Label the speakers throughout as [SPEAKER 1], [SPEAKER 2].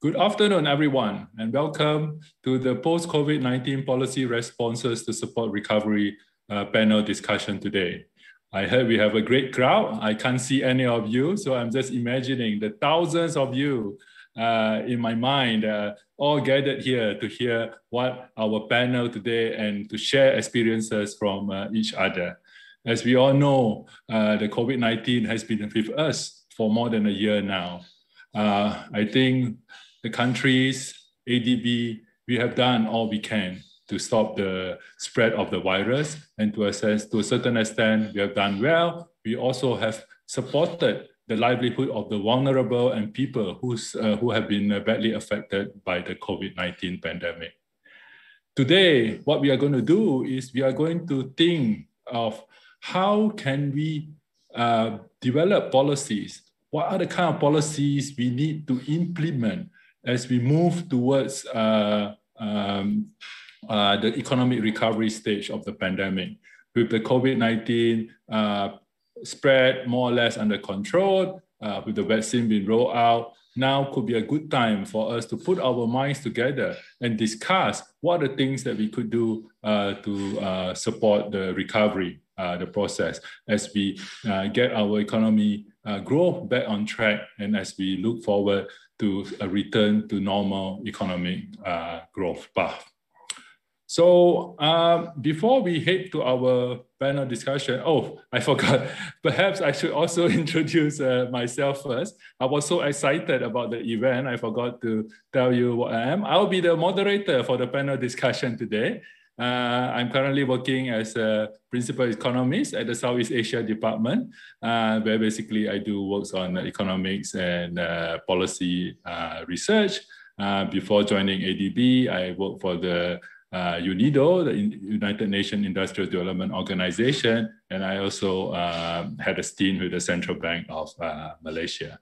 [SPEAKER 1] Good afternoon, everyone, and welcome to the Post-COVID-19 Policy Responses to Support Recovery panel discussion today. I heard we have a great crowd. I can't see any of you, so I'm just imagining the thousands of you in my mind all gathered here to hear what our panel today and to share experiences from each other. As we all know, the COVID-19 has been with us for more than a year now. I think the countries, ADB, we have done all we can to stop the spread of the virus, and to a certain extent, we have done well. We also have supported the livelihood of the vulnerable and people who have been badly affected by the COVID-19 pandemic. Today, what we are going to do is we are going to think of how can we develop policies. What are the kind of policies we need to implement as we move towards the economic recovery stage of the pandemic? With the COVID-19 spread more or less under control, with the vaccine being rolled out, now could be a good time for us to put our minds together and discuss what are the things that we could do to support the recovery, the process, as we get our economy growth back on track, and as we look forward to a return to normal economic growth path. So before we head to our panel discussion, I forgot. Perhaps I should also introduce myself first. I was so excited about the event, I forgot to tell you what I am. I'll be the moderator for the panel discussion today. I'm currently working as a principal economist at the Southeast Asia Department, where basically I do works on economics and policy research. Before joining ADB, I worked for the UNIDO, the United Nations Industrial Development Organization, and I also had a stint with the Central Bank of Malaysia.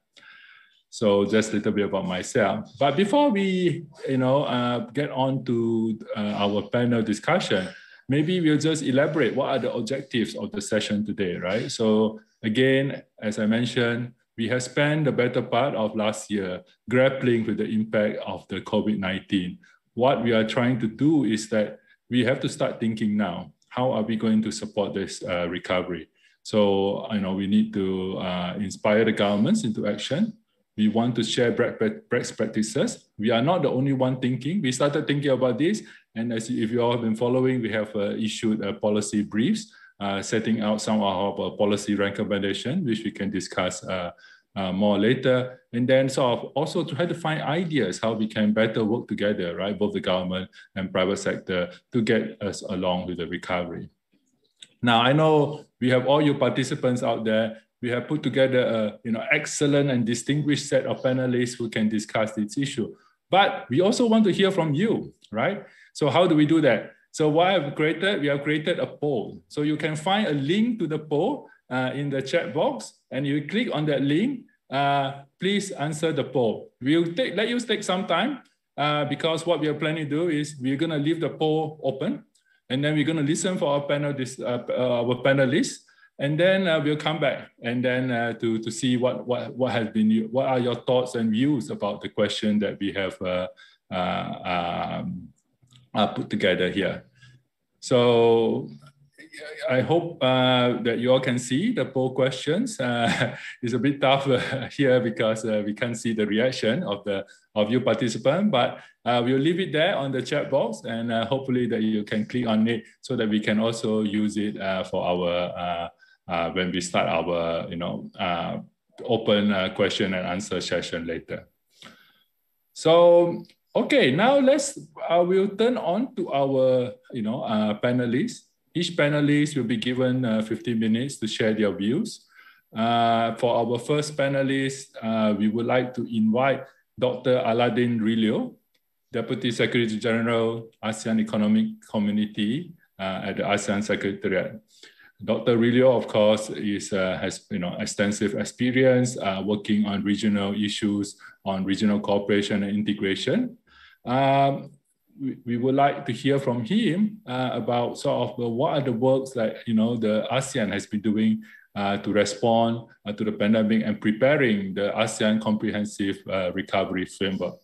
[SPEAKER 1] So just a little bit about myself. But before we, get on to our panel discussion, maybe we'll just elaborate what are the objectives of the session today, right? So again, as I mentioned, we have spent the better part of last year grappling with the impact of the COVID-19. What we are trying to do is that we have to start thinking now, how are we going to support this recovery? So, we need to inspire the governments into action. We want to share best practices. We are not the only one thinking. We started thinking about this, and if you all have been following, we have issued policy briefs, setting out some of our policy recommendation, which we can discuss more later. And then sort of also try to find ideas how we can better work together, right? Both the government and private sector to get us along with the recovery. Now, I know we have all you participants out there. We have put together a excellent and distinguished set of panelists who can discuss this issue. But we also want to hear from you, right? So how do we do that? So what I've created, we have created a poll. So you can find a link to the poll in the chat box, and you click on that link. Please answer the poll. We'll let you take some time because what we are planning to do is we're going to leave the poll open, and then we're going to listen for our panelists. And then we'll come back and then to see what are your thoughts and views about the question that we have put together here. So I hope that you all can see the poll questions. It's a bit tough here because we can't see the reaction of you participants, but we'll leave it there on the chat box, and hopefully that you can click on it so that we can also use it for our when we start our open question and answer session later. So okay, now we'll turn on to our panelists. Each panelist will be given 15 minutes to share their views. For our first panelist, we would like to invite Dr. Aladdin Rillo, Deputy Secretary General, ASEAN Economic Community at the ASEAN Secretariat. Dr. Rillo, of course, has extensive experience working on regional issues, on regional cooperation and integration. We would like to hear from him about sort of what are the works that the ASEAN has been doing to respond to the pandemic and preparing the ASEAN Comprehensive Recovery Framework.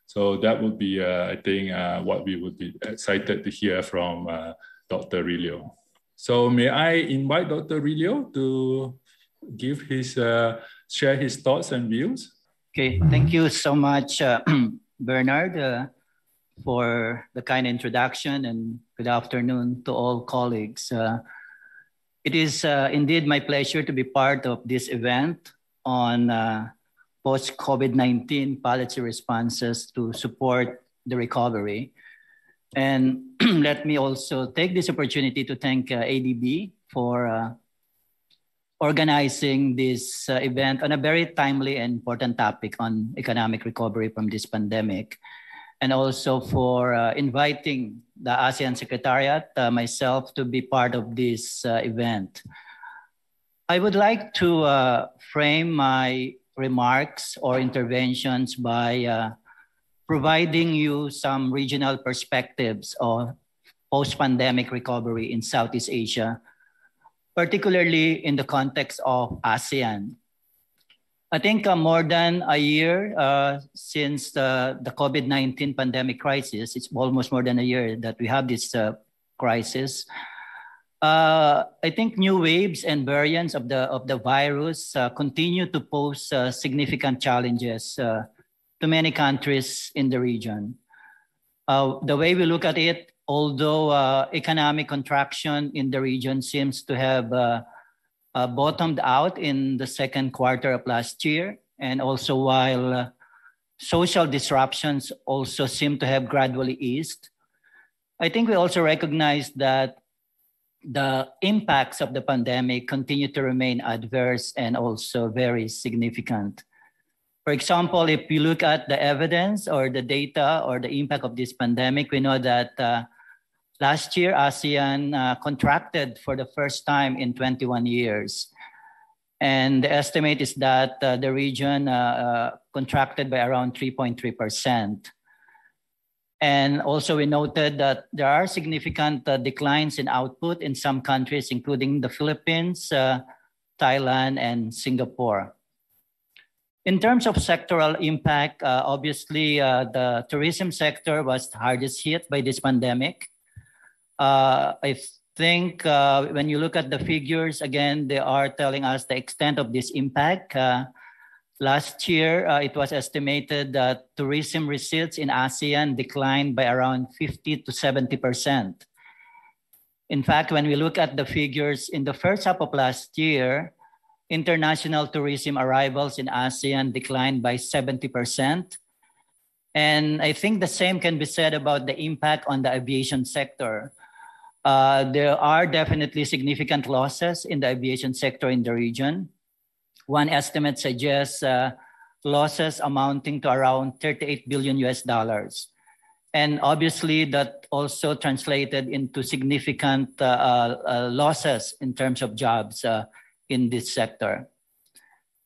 [SPEAKER 1] So that would be, I think, what we would be excited to hear from Dr. Rillo. So may I invite Dr. Rillo to give his, share his thoughts and views?
[SPEAKER 2] Okay, thank you so much, Bernard, for the kind introduction, and good afternoon to all colleagues. It is indeed my pleasure to be part of this event on post-COVID-19 policy responses to support the recovery. And let me also take this opportunity to thank ADB for organizing this event on a very timely and important topic on economic recovery from this pandemic, and also for inviting the ASEAN Secretariat, myself, to be part of this event. I would like to frame my remarks or interventions by providing you some regional perspectives of post-pandemic recovery in Southeast Asia, particularly in the context of ASEAN. I think more than a year since the COVID-19 pandemic crisis, it's almost more than a year that we have this crisis. I think new waves and variants of the virus continue to pose significant challenges to many countries in the region. The way we look at it, although economic contraction in the region seems to have bottomed out in the second quarter of last year, and also while social disruptions also seem to have gradually eased, I think we also recognize that the impacts of the pandemic continue to remain adverse and also very significant. For example, if you look at the evidence or the data or the impact of this pandemic, we know that last year, ASEAN contracted for the first time in 21 years. And the estimate is that the region contracted by around 3.3%. And also we noted that there are significant declines in output in some countries, including the Philippines, Thailand, and Singapore. In terms of sectoral impact, obviously the tourism sector was hardest hit by this pandemic. I think when you look at the figures, again, they are telling us the extent of this impact. Last year, it was estimated that tourism receipts in ASEAN declined by around 50 to 70%. In fact, when we look at the figures in the first half of last year, international tourism arrivals in ASEAN declined by 70%. And I think the same can be said about the impact on the aviation sector. There are definitely significant losses in the aviation sector in the region. One estimate suggests losses amounting to around $38 billion. And obviously that also translated into significant losses in terms of jobs in this sector.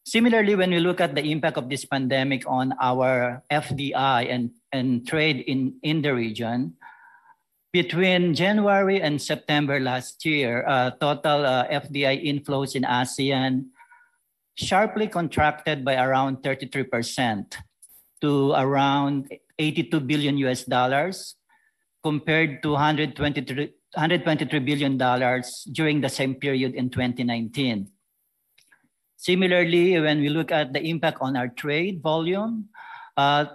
[SPEAKER 2] Similarly, when we look at the impact of this pandemic on our FDI and trade in the region, between January and September last year, total FDI inflows in ASEAN sharply contracted by around 33% to around $82 billion compared to $123 billion during the same period in 2019. Similarly, when we look at the impact on our trade volume,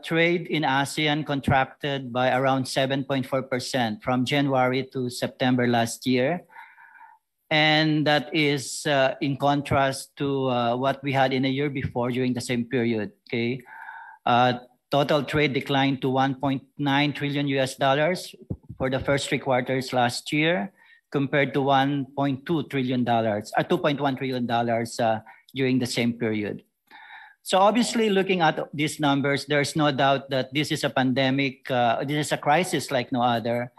[SPEAKER 2] trade in ASEAN contracted by around 7.4% from January to September last year. And that is in contrast to what we had in a year before during the same period. Okay, total trade declined to $1.9 trillion for the first 3 quarters last year, compared to $2.1 trillion during the same period. So obviously, looking at these numbers, there's no doubt that this is a pandemic, this is a crisis like no other.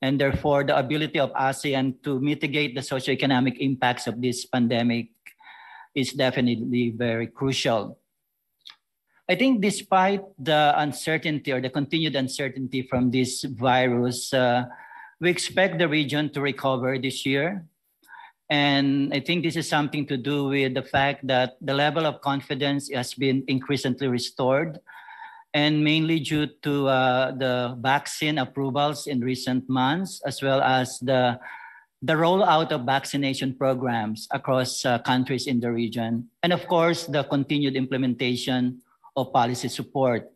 [SPEAKER 2] And therefore, the ability of ASEAN to mitigate the socioeconomic impacts of this pandemic is definitely very crucial. I think despite the uncertainty or the continued uncertainty from this virus, we expect the region to recover this year. And I think this is something to do with the fact that the level of confidence has been increasingly restored. and mainly due to the vaccine approvals in recent months, as well as the rollout of vaccination programs across countries in the region, and of course, the continued implementation of policy support.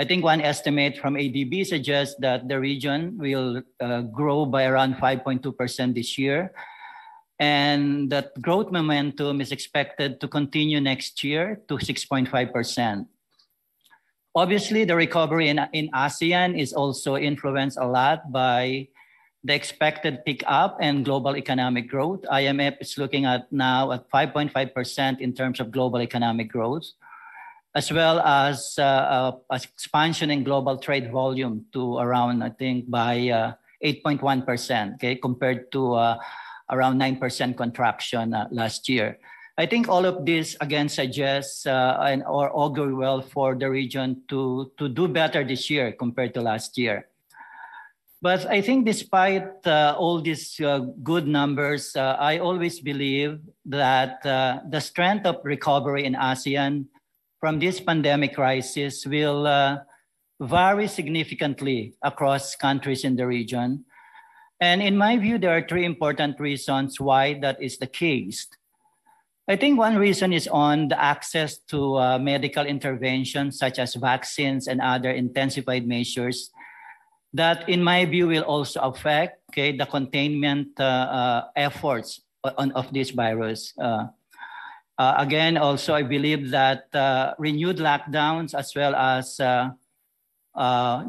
[SPEAKER 2] I think one estimate from ADB suggests that the region will grow by around 5.2% this year. And that growth momentum is expected to continue next year to 6.5%. Obviously, the recovery in ASEAN is also influenced a lot by the expected pick-up in global economic growth. IMF is looking at now at 5.5% in terms of global economic growth, as well as expansion in global trade volume to around, I think, by 8.1%, okay, compared to around 9% contraction last year. I think all of this again suggests or augur well for the region to do better this year compared to last year. But I think despite all these good numbers, I always believe that the strength of recovery in ASEAN from this pandemic crisis will vary significantly across countries in the region. And in my view, there are three important reasons why that is the case. I think one reason is on the access to medical interventions such as vaccines and other intensified measures that, in my view, will also affect the containment efforts of this virus. Again, also, I believe that renewed lockdowns as well as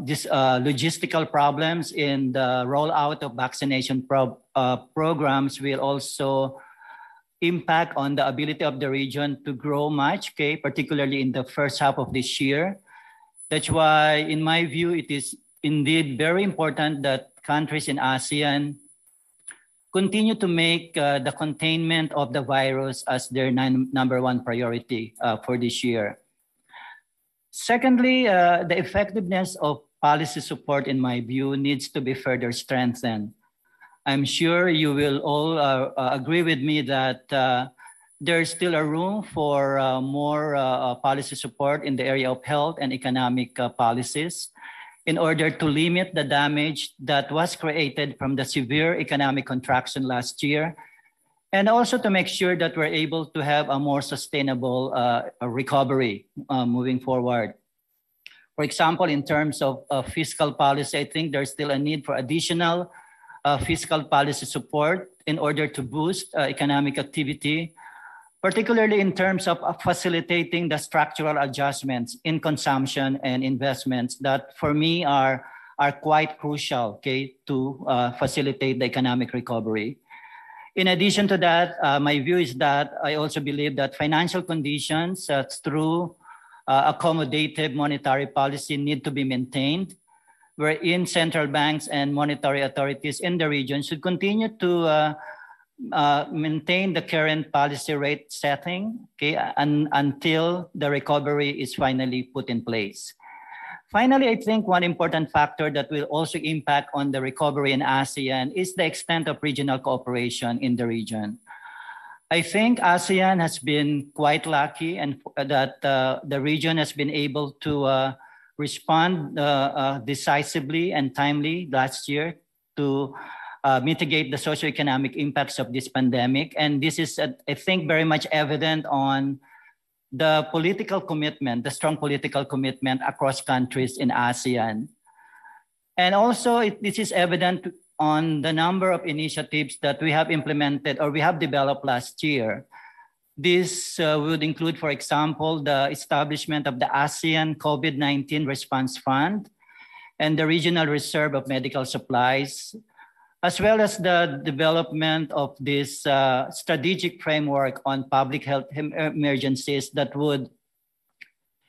[SPEAKER 2] these logistical problems in the rollout of vaccination programs will also impact on the ability of the region to grow much, particularly in the first half of this year. That's why, in my view, it is indeed very important that countries in ASEAN continue to make the containment of the virus as their number one priority for this year. Secondly, the effectiveness of policy support, in my view, needs to be further strengthened. I'm sure you will all agree with me that there's still a room for more policy support in the area of health and economic policies in order to limit the damage that was created from the severe economic contraction last year, and also to make sure that we're able to have a more sustainable recovery moving forward. For example, in terms of fiscal policy, I think there's still a need for additional fiscal policy support in order to boost economic activity, particularly in terms of facilitating the structural adjustments in consumption and investments that, for me, are quite crucial, to facilitate the economic recovery. In addition to that, my view is that I also believe that financial conditions through accommodative monetary policy need to be maintained, wherein central banks and monetary authorities in the region should continue to maintain the current policy rate setting, until the recovery is finally put in place. Finally, I think one important factor that will also impact on the recovery in ASEAN is the extent of regional cooperation in the region. I think ASEAN has been quite lucky and that the region has been able to respond decisively and timely last year to mitigate the socioeconomic impacts of this pandemic. And this is, I think, very much evident on the political commitment, the strong political commitment across countries in ASEAN. And also, this is evident on the number of initiatives that we have implemented or we have developed last year. This would include, for example, the establishment of the ASEAN COVID-19 Response Fund and the Regional Reserve of Medical Supplies, as well as the development of this strategic framework on public health emergencies that would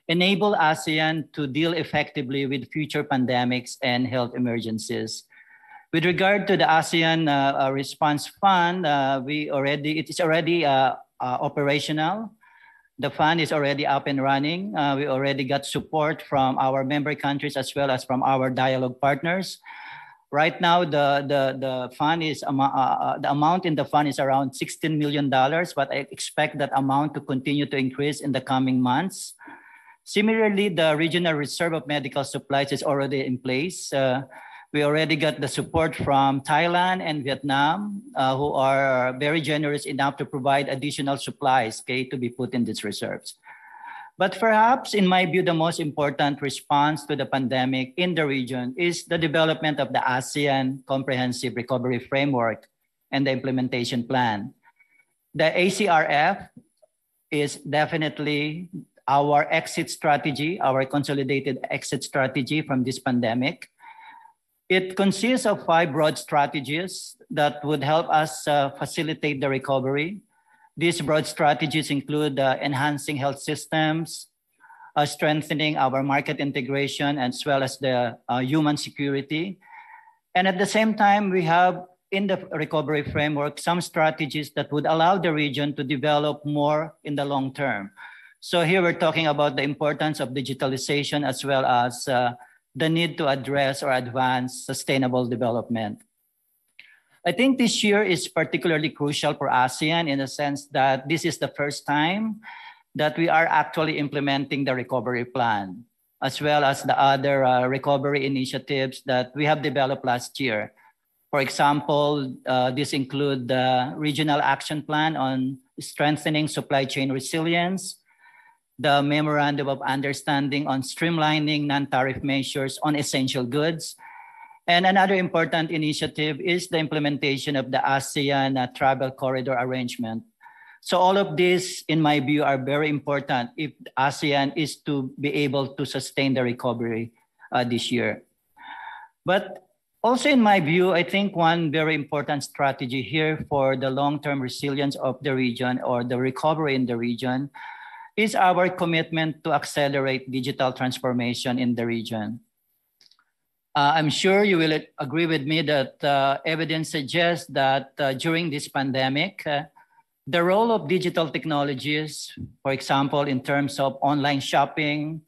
[SPEAKER 2] enable ASEAN to deal effectively with future pandemics and health emergencies. With regard to the ASEAN Response Fund, it is already operational. The fund is already up and running. We already got support from our member countries as well as from our dialogue partners. Right now, the fund is the amount in the fund is around $16 million, but I expect that amount to continue to increase in the coming months. Similarly, the regional reserve of medical supplies is already in place. We already got the support from Thailand and Vietnam, who are very generous enough to provide additional supplies, okay, to be put in these reserves. But perhaps, in my view, the most important response to the pandemic in the region is the development of the ASEAN Comprehensive Recovery Framework and the implementation plan. The ACRF is definitely our exit strategy, our consolidated exit strategy from this pandemic. It consists of 5 broad strategies that would help us facilitate the recovery. These broad strategies include enhancing health systems, strengthening our market integration, as well as the human security. And at the same time, we have in the recovery framework some strategies that would allow the region to develop more in the long term. So here we're talking about the importance of digitalization as well as the need to address or advance sustainable development. I think this year is particularly crucial for ASEAN in the sense that this is the first time that we are actually implementing the recovery plan, as well as the other recovery initiatives that we have developed last year. For example, this include the Regional Action Plan on strengthening supply chain resilience, the Memorandum of Understanding on streamlining non-tariff measures on essential goods. And another important initiative is the implementation of the ASEAN Travel Corridor Arrangement. So all of these, in my view, are very important if ASEAN is to be able to sustain the recovery this year. But also in my view, I think one very important strategy here for the long-term resilience of the region or the recovery in the region is our commitment to accelerate digital transformation in the region. I'm sure you will agree with me that evidence suggests that during this pandemic, the role of digital technologies, for example, in terms of online shopping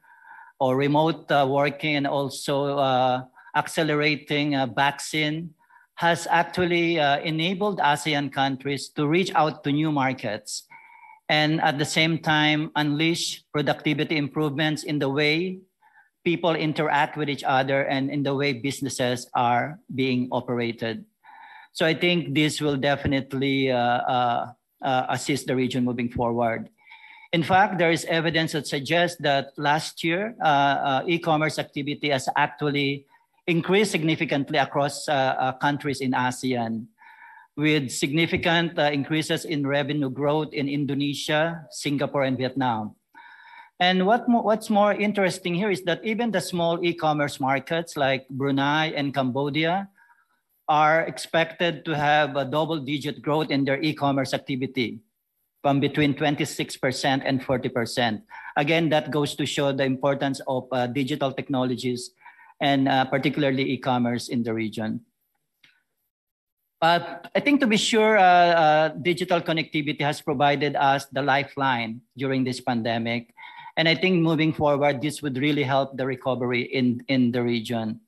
[SPEAKER 2] or remote working and also accelerating vaccine, has actually enabled ASEAN countries to reach out to new markets and at the same time unleash productivity improvements in the way people interact with each other and in the way businesses are being operated. So I think this will definitely assist the region moving forward. In fact, there is evidence that suggests that last year, e-commerce activity has actually increased significantly across countries in ASEAN, with significant increases in revenue growth in Indonesia, Singapore, and Vietnam. And what's more interesting here is that even the small e-commerce markets like Brunei and Cambodia are expected to have a double-digit growth in their e-commerce activity from between 26% and 40%. Again, that goes to show the importance of digital technologies and particularly e-commerce in the region. But I think to be sure, digital connectivity has provided us the lifeline during this pandemic. And I think moving forward, this would really help the recovery in the region.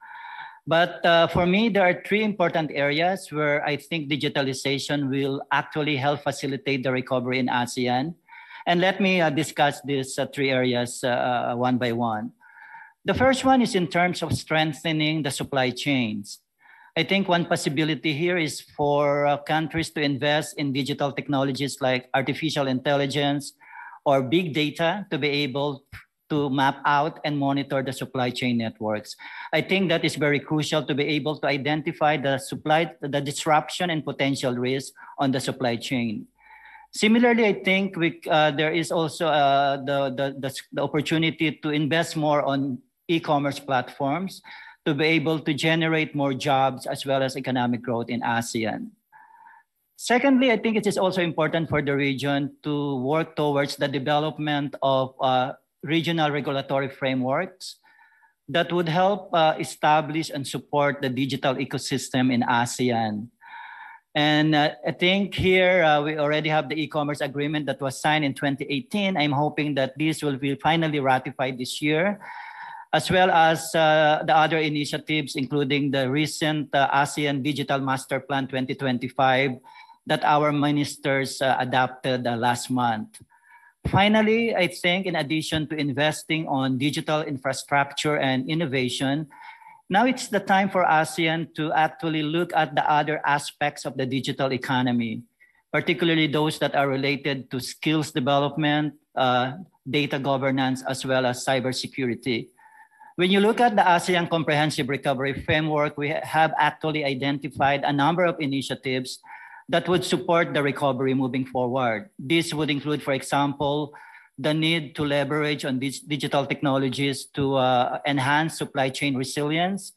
[SPEAKER 2] But for me, there are 3 important areas where I think digitalization will actually help facilitate the recovery in ASEAN. And let me discuss these 3 areas one by one. The first one is in terms of strengthening the supply chains. I think one possibility here is for countries to invest in digital technologies like artificial intelligence or big data to be able to map out and monitor the supply chain networks. I think that is very crucial to be able to identify the disruption and potential risk on the supply chain. Similarly, I think there is also the opportunity to invest more on e-commerce platforms to be able to generate more jobs as well as economic growth in ASEAN. Secondly, I think it is also important for the region to work towards the development of regional regulatory frameworks that would help establish and support the digital ecosystem in ASEAN. And I think here we already have the e-commerce agreement that was signed in 2018. I'm hoping that this will be finally ratified this year, as well as the other initiatives, including the recent ASEAN Digital Master Plan 2025 that our ministers adopted last month. Finally, I think in addition to investing on digital infrastructure and innovation, now it's the time for ASEAN to actually look at the other aspects of the digital economy, particularly those that are related to skills development, data governance, as well as cybersecurity. When you look at the ASEAN Comprehensive Recovery Framework, we have actually identified a number of initiatives that would support the recovery moving forward. This would include, for example, the need to leverage on digital technologies to enhance supply chain resilience.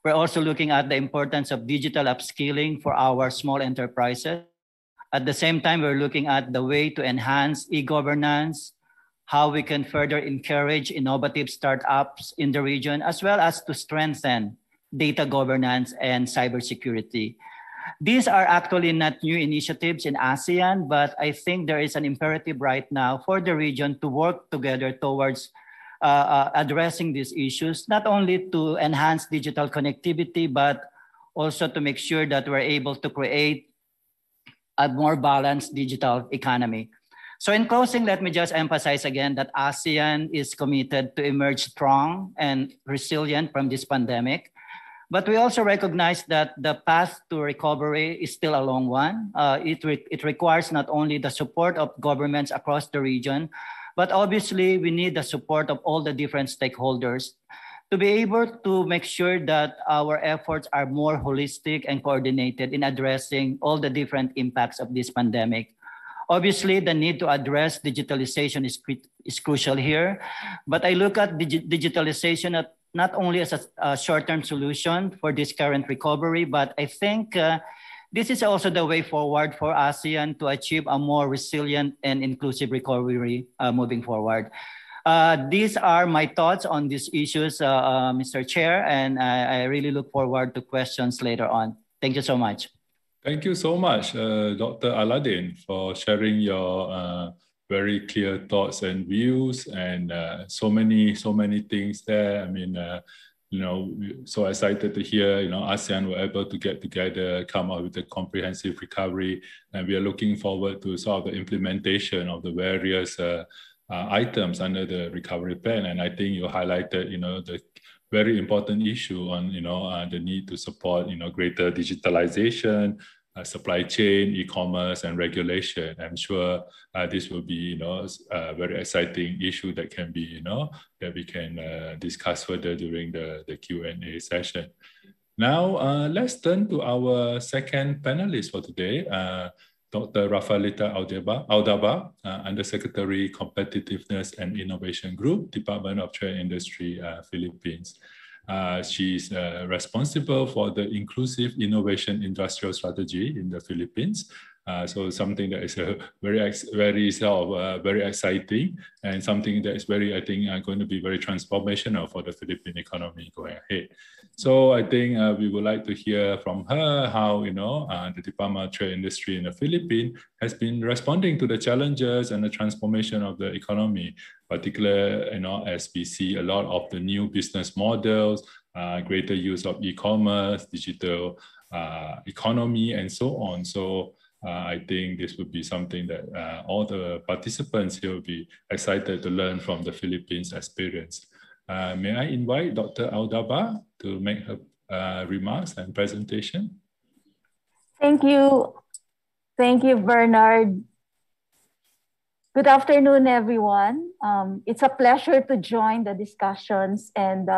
[SPEAKER 2] We're also looking at the importance of digital upskilling for our small enterprises. At the same time, we're looking at the way to enhance e-governance, how we can further encourage innovative startups in the region, as well as to strengthen data governance and cybersecurity. These are actually not new initiatives in ASEAN, but I think there is an imperative right now for the region to work together towards addressing these issues, not only to enhance digital connectivity, but also to make sure that we're able to create a more balanced digital economy. So in closing, let me just emphasize again that ASEAN is committed to emerge strong and resilient from this pandemic. But we also recognize that the path to recovery is still a long one. It requires not only the support of governments across the region, but obviously we need the support of all the different stakeholders to be able to make sure that our efforts are more holistic and coordinated in addressing all the different impacts of this pandemic. Obviously, the need to address digitalization is crucial here, but I look at digitalization not only as a short-term solution for this current recovery, but I think this is also the way forward for ASEAN to achieve a more resilient and inclusive recovery moving forward. These are my thoughts on these issues, Mr. Chair, and I really look forward to questions later on. Thank you so much.
[SPEAKER 1] Thank you so much, Dr. Aladdin, for sharing your very clear thoughts and views, and so many things there. I mean, so excited to hear, ASEAN were able to get together, come up with a comprehensive recovery, and we are looking forward to sort of the implementation of the various items under the recovery plan. And I think you highlighted, the very important issue on, the need to support, greater digitalization, supply chain, e-commerce, and regulation. I'm sure this will be, a very exciting issue that can be, that we can discuss further during the Q&A session. Now, let's turn to our second panelist for today, Dr. Rafaelita Aldaba, Undersecretary, Competitiveness and Innovation Group, Department of Trade and Industry, Philippines. She's responsible for the inclusive innovation industrial strategy in the Philippines. So something that is very exciting, and something that is very, I think, going to be very transformational for the Philippine economy going ahead. So I think we would like to hear from her how, the Department of Trade Industry in the Philippines has been responding to the challenges and the transformation of the economy, particularly, as we see a lot of the new business models, greater use of e-commerce, digital economy, and so on. So I think this would be something that all the participants here will be excited to learn from the Philippines experience. May I invite Dr. Aldaba to make her remarks and presentation?
[SPEAKER 3] Thank you. Thank you, Bernard. Good afternoon, everyone. It's a pleasure to join the discussions, and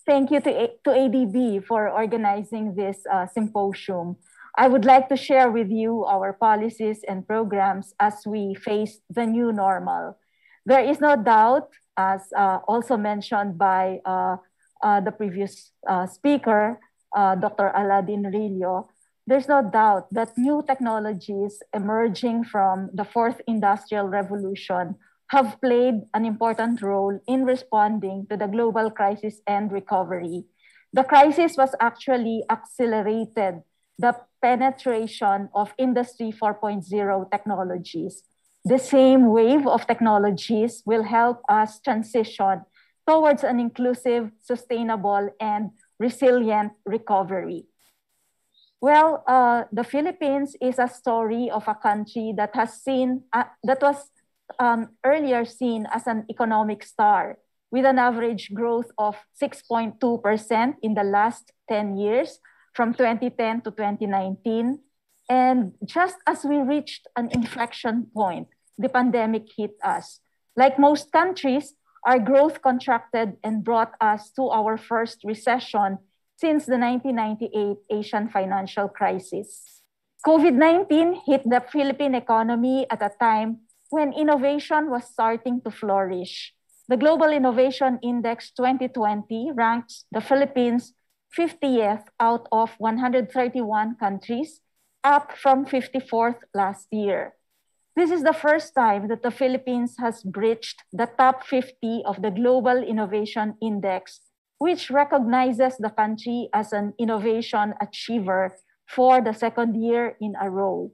[SPEAKER 3] thank you to ADB for organizing this symposium. I would like to share with you our policies and programs as we face the new normal. There is no doubt, as also mentioned by the previous speaker, Dr. Aladdin Rillo, there's no doubt that new technologies emerging from the fourth industrial revolution have played an important role in responding to the global crisis and recovery. The crisis was actually accelerated the penetration of Industry 4.0 technologies. The same wave of technologies will help us transition towards an inclusive, sustainable, and resilient recovery. Well, the Philippines is a story of a country that has seen, that was earlier seen as an economic star, with an average growth of 6.2% in the last 10 years, from 2010 to 2019. And just as we reached an inflection point, the pandemic hit us. Like most countries, our growth contracted and brought us to our first recession since the 1998 Asian financial crisis. COVID-19 hit the Philippine economy at a time when innovation was starting to flourish. The Global Innovation Index 2020 ranks the Philippines 50th out of 131 countries, up from 54th last year. This is the first time that the Philippines has breached the top 50 of the Global Innovation Index, which recognizes the country as an innovation achiever for the second year in a row.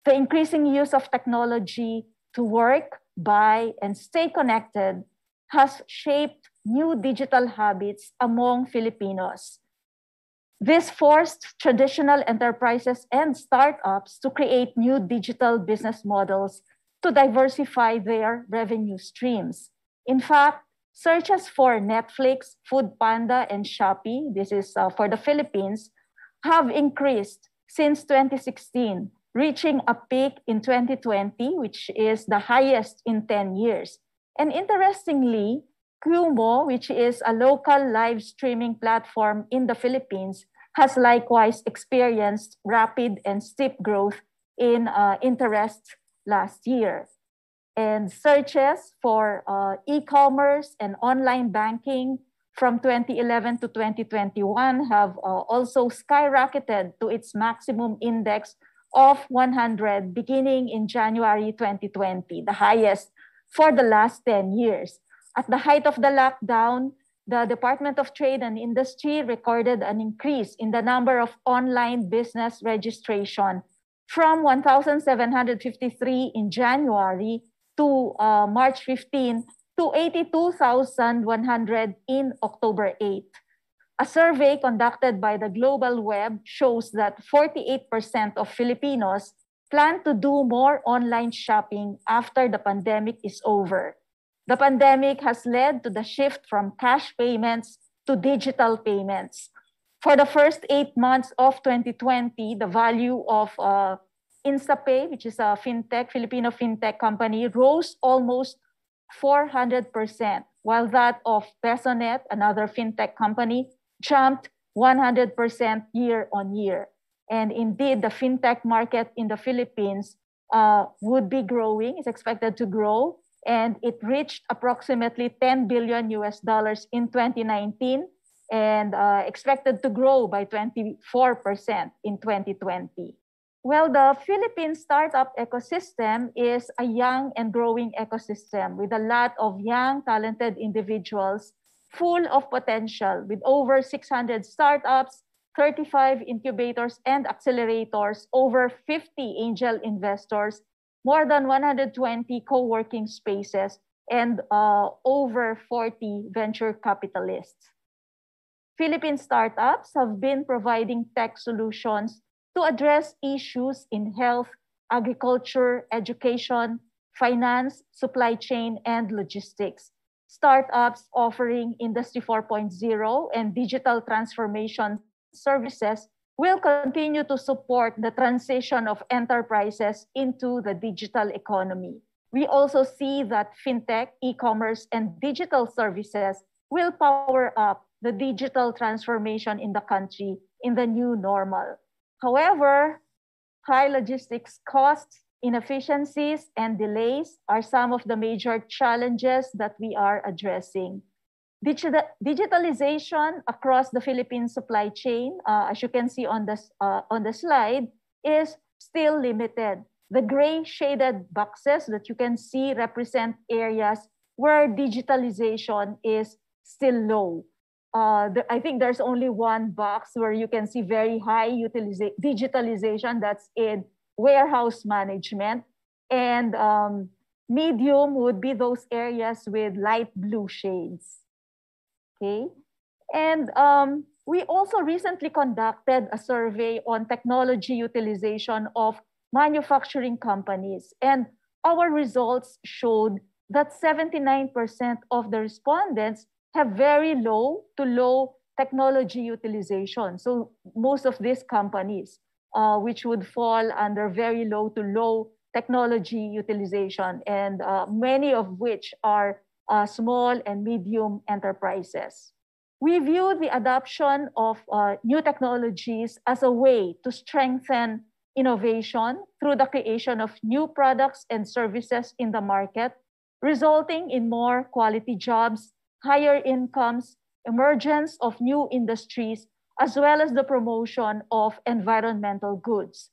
[SPEAKER 3] The increasing use of technology to work, buy, and stay connected has shaped new digital habits among Filipinos. This forced traditional enterprises and startups to create new digital business models to diversify their revenue streams. In fact, searches for Netflix, Foodpanda, and Shopee, this is for the Philippines, have increased since 2016, reaching a peak in 2020, which is the highest in 10 years. And interestingly, Kumu, which is a local live streaming platform in the Philippines, has likewise experienced rapid and steep growth in interest last year. And searches for e-commerce and online banking from 2011 to 2021 have also skyrocketed to its maximum index of 100 beginning in January 2020, the highest for the last 10 years. At the height of the lockdown, the Department of Trade and Industry recorded an increase in the number of online business registration from 1,753 in January to March 15 to 82,100 in October 8. A survey conducted by the Global Web shows that 48% of Filipinos plan to do more online shopping after the pandemic is over. The pandemic has led to the shift from cash payments to digital payments. For the first 8 months of 2020, the value of InstaPay, which is a Filipino fintech company, rose almost 400%, while that of PesoNet, another fintech company, jumped 100% year on year. And indeed, the fintech market in the Philippines would be growing, is expected to grow, and it reached approximately $10 billion in 2019 and expected to grow by 24% in 2020. Well, the Philippine startup ecosystem is a young and growing ecosystem with a lot of young, talented individuals full of potential, with over 600 startups, 35 incubators and accelerators, over 50 angel investors, more than 120 co-working spaces, and over 40 venture capitalists. Philippine startups have been providing tech solutions to address issues in health, agriculture, education, finance, supply chain, and logistics. Startups offering Industry 4.0 and digital transformation services will continue to support the transition of enterprises into the digital economy. We also see that fintech, e-commerce, and digital services will power up the digital transformation in the country in the new normal. However, high logistics costs, inefficiencies, and delays are some of the major challenges that we are addressing. Digitalization across the Philippine supply chain, as you can see on the slide, is still limited. The gray shaded boxes that you can see represent areas where digitalization is still low. I think there's only one box where you can see very high digitalization, that's in warehouse management. And medium would be those areas with light blue shades. Okay. And we also recently conducted a survey on technology utilization of manufacturing companies. And our results showed that 79% of the respondents have very low to low technology utilization. So most of these companies, which would fall under very low to low technology utilization, and many of which are small and medium enterprises. We view the adoption of new technologies as a way to strengthen innovation through the creation of new products and services in the market, resulting in more quality jobs, higher incomes, emergence of new industries, as well as the promotion of environmental goods.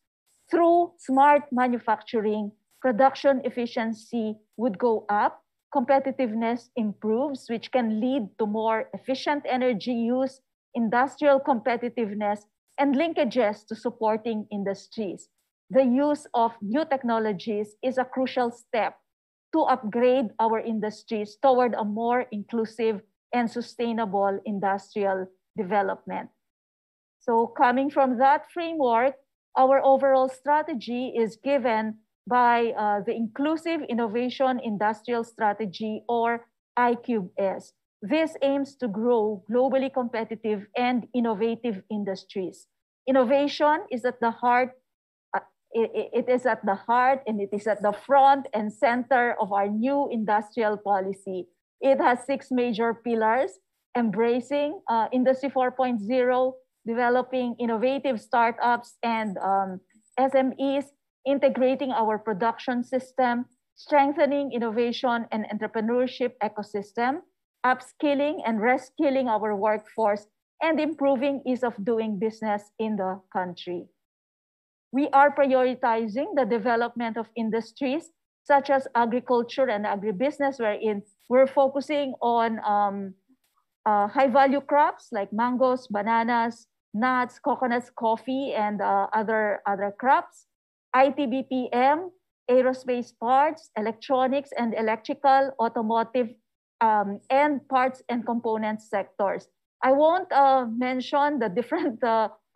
[SPEAKER 3] Through smart manufacturing, production efficiency would go up, competitiveness improves, which can lead to more efficient energy use, industrial competitiveness, and linkages to supporting industries. The use of new technologies is a crucial step to upgrade our industries toward a more inclusive and sustainable industrial development. So coming from that framework, our overall strategy is given by the Inclusive Innovation Industrial Strategy, or ICUBS. This aims to grow globally competitive and innovative industries. Innovation is at the heart, it is at the heart and it is at the front and center of our new industrial policy. It has 6 major pillars: embracing Industry 4.0, developing innovative startups and SMEs, integrating our production system, strengthening innovation and entrepreneurship ecosystem, upskilling and reskilling our workforce, and improving ease of doing business in the country. We are prioritizing the development of industries such as agriculture and agribusiness, wherein we're focusing on high-value crops like mangoes, bananas, nuts, coconuts, coffee, and other crops, ITBPM, aerospace parts, electronics and electrical, automotive, and parts and components sectors. I won't mention the different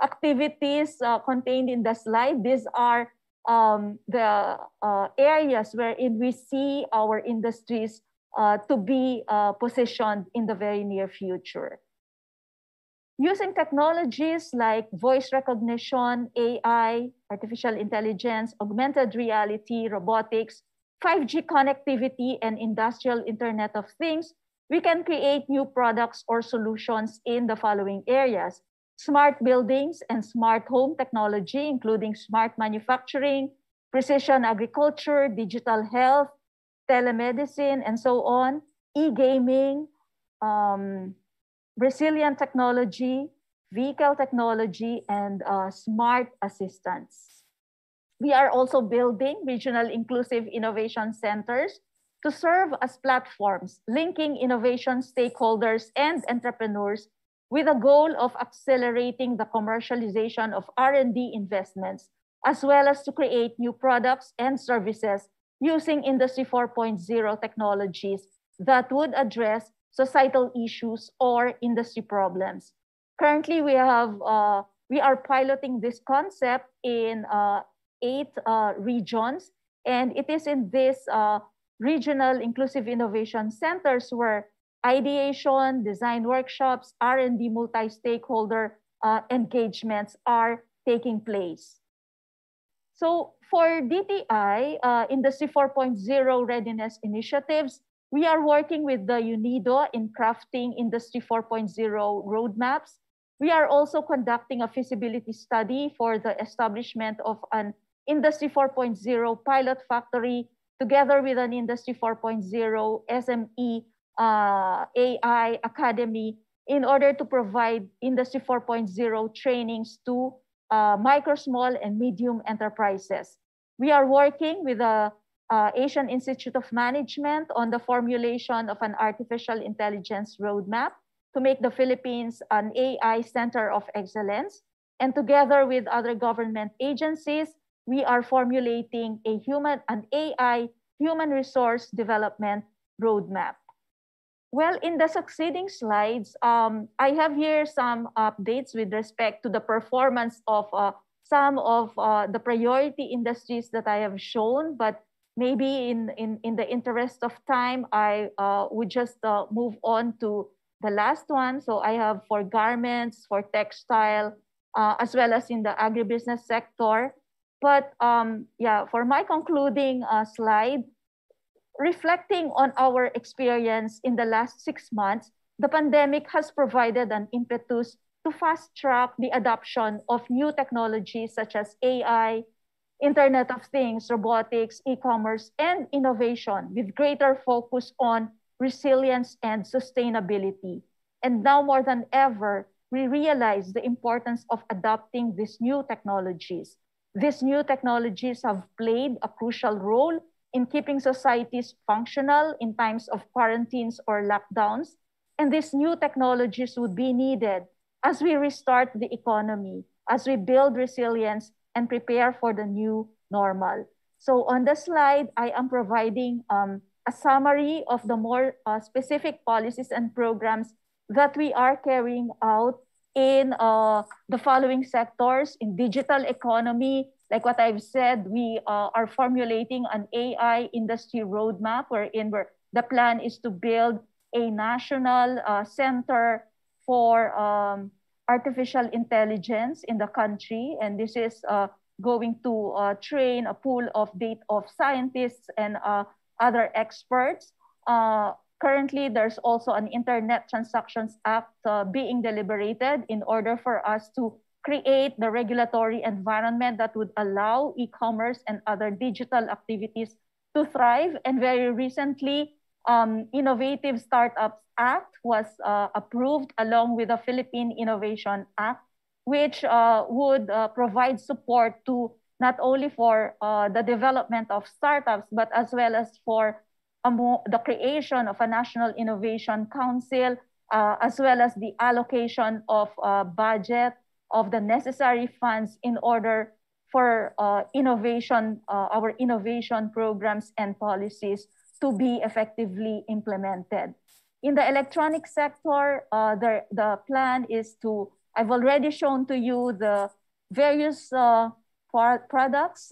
[SPEAKER 3] activities contained in the slide. These are the areas wherein we see our industries to be positioned in the very near future. Using technologies like voice recognition, AI, artificial intelligence, augmented reality, robotics, 5G connectivity, and industrial Internet of Things, we can create new products or solutions in the following areas: smart buildings and smart home technology, including smart manufacturing, precision agriculture, digital health, telemedicine, and so on, e-gaming, resilient technology, vehicle technology, and smart assistants. We are also building regional inclusive innovation centers to serve as platforms, linking innovation stakeholders and entrepreneurs with a goal of accelerating the commercialization of R&D investments, as well as to create new products and services using Industry 4.0 technologies that would address societal issues or industry problems. Currently, we are piloting this concept in 8 regions, and it is in these regional inclusive innovation centers where ideation, design workshops, R&D multi-stakeholder engagements are taking place. So for DTI, Industry 4.0 readiness initiatives, we are working with the UNIDO in crafting Industry 4.0 roadmaps. We are also conducting a feasibility study for the establishment of an Industry 4.0 pilot factory together with an Industry 4.0 SME AI Academy in order to provide Industry 4.0 trainings to micro, small, and medium enterprises. We are working with the Asian Institute of Management on the formulation of an artificial intelligence roadmap to make the Philippines an AI center of excellence. And together with other government agencies, we are formulating an AI human resource development roadmap. Well, in the succeeding slides, I have here some updates with respect to the performance of some of the priority industries that I have shown, but maybe in the interest of time, I would just move on to the last one. So I have for garments, for textile, as well as in the agribusiness sector. But yeah, for my concluding slide, reflecting on our experience in the last 6 months, the pandemic has provided an impetus to fast track the adoption of new technologies such as AI, Internet of Things, robotics, e-commerce, and innovation with greater focus on resilience and sustainability. And now more than ever, we realize the importance of adopting these new technologies. These new technologies have played a crucial role in keeping societies functional in times of quarantines or lockdowns. And these new technologies would be needed as we restart the economy, as we build resilience and prepare for the new normal. So on the slide, I am providing a summary of the more specific policies and programs that we are carrying out in the following sectors. In digital economy, like what I've said, we are formulating an AI industry roadmap wherein the plan is to build a national center for artificial intelligence in the country. And this is going to train a pool of scientists and other experts. Currently, there's also an Internet Transactions Act being deliberated in order for us to create the regulatory environment that would allow e-commerce and other digital activities to thrive. And very recently, Innovative Startups Act was approved along with the Philippine Innovation Act, which would provide support to not only for the development of startups, but as well as for the creation of a National Innovation Council, as well as the allocation of budget of the necessary funds in order for innovation, our innovation programs and policies to be effectively implemented. In the electronic sector, the plan is to, I've already shown to you the various products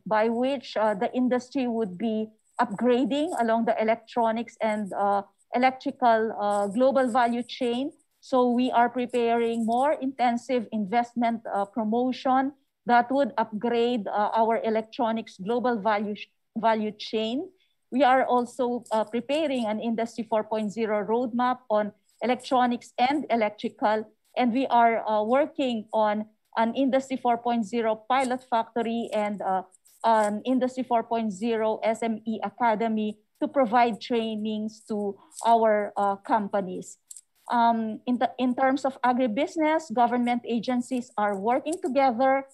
[SPEAKER 3] by which the industry would be upgrading along the electronics and electrical global value chain. So we are preparing more intensive investment promotion that would upgrade our electronics global value chain. We are also preparing an Industry 4.0 roadmap on electronics and electrical, and we are working on an Industry 4.0 pilot factory and an Industry 4.0 SME Academy to provide trainings to our companies. In terms of agribusiness, government agencies are working together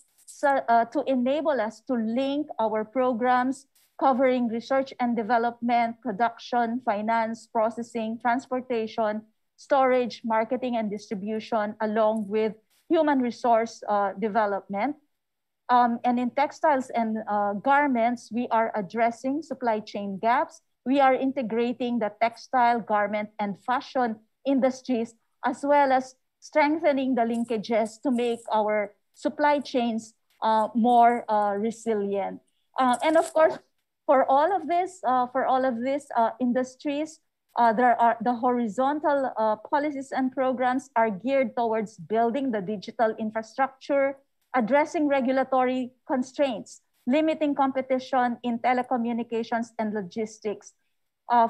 [SPEAKER 3] to enable us to link our programs covering research and development, production, finance, processing, transportation, storage, marketing, and distribution, along with human resource development. And in textiles and garments, we are addressing supply chain gaps. We are integrating the textile, garment, and fashion industries, as well as strengthening the linkages to make our supply chains more resilient. And of course, for all of these industries, the horizontal policies and programs are geared towards building the digital infrastructure, addressing regulatory constraints, limiting competition in telecommunications and logistics,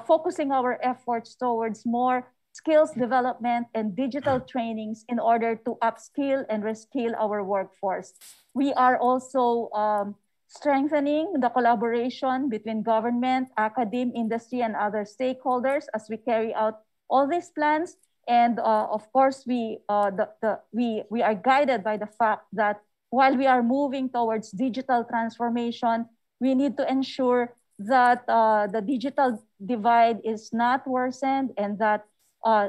[SPEAKER 3] focusing our efforts towards more skills development and digital trainings in order to upskill and reskill our workforce. We are also strengthening the collaboration between government, academe, industry, and other stakeholders as we carry out all these plans. And of course, we are guided by the fact that while we are moving towards digital transformation, we need to ensure that the digital divide is not worsened and that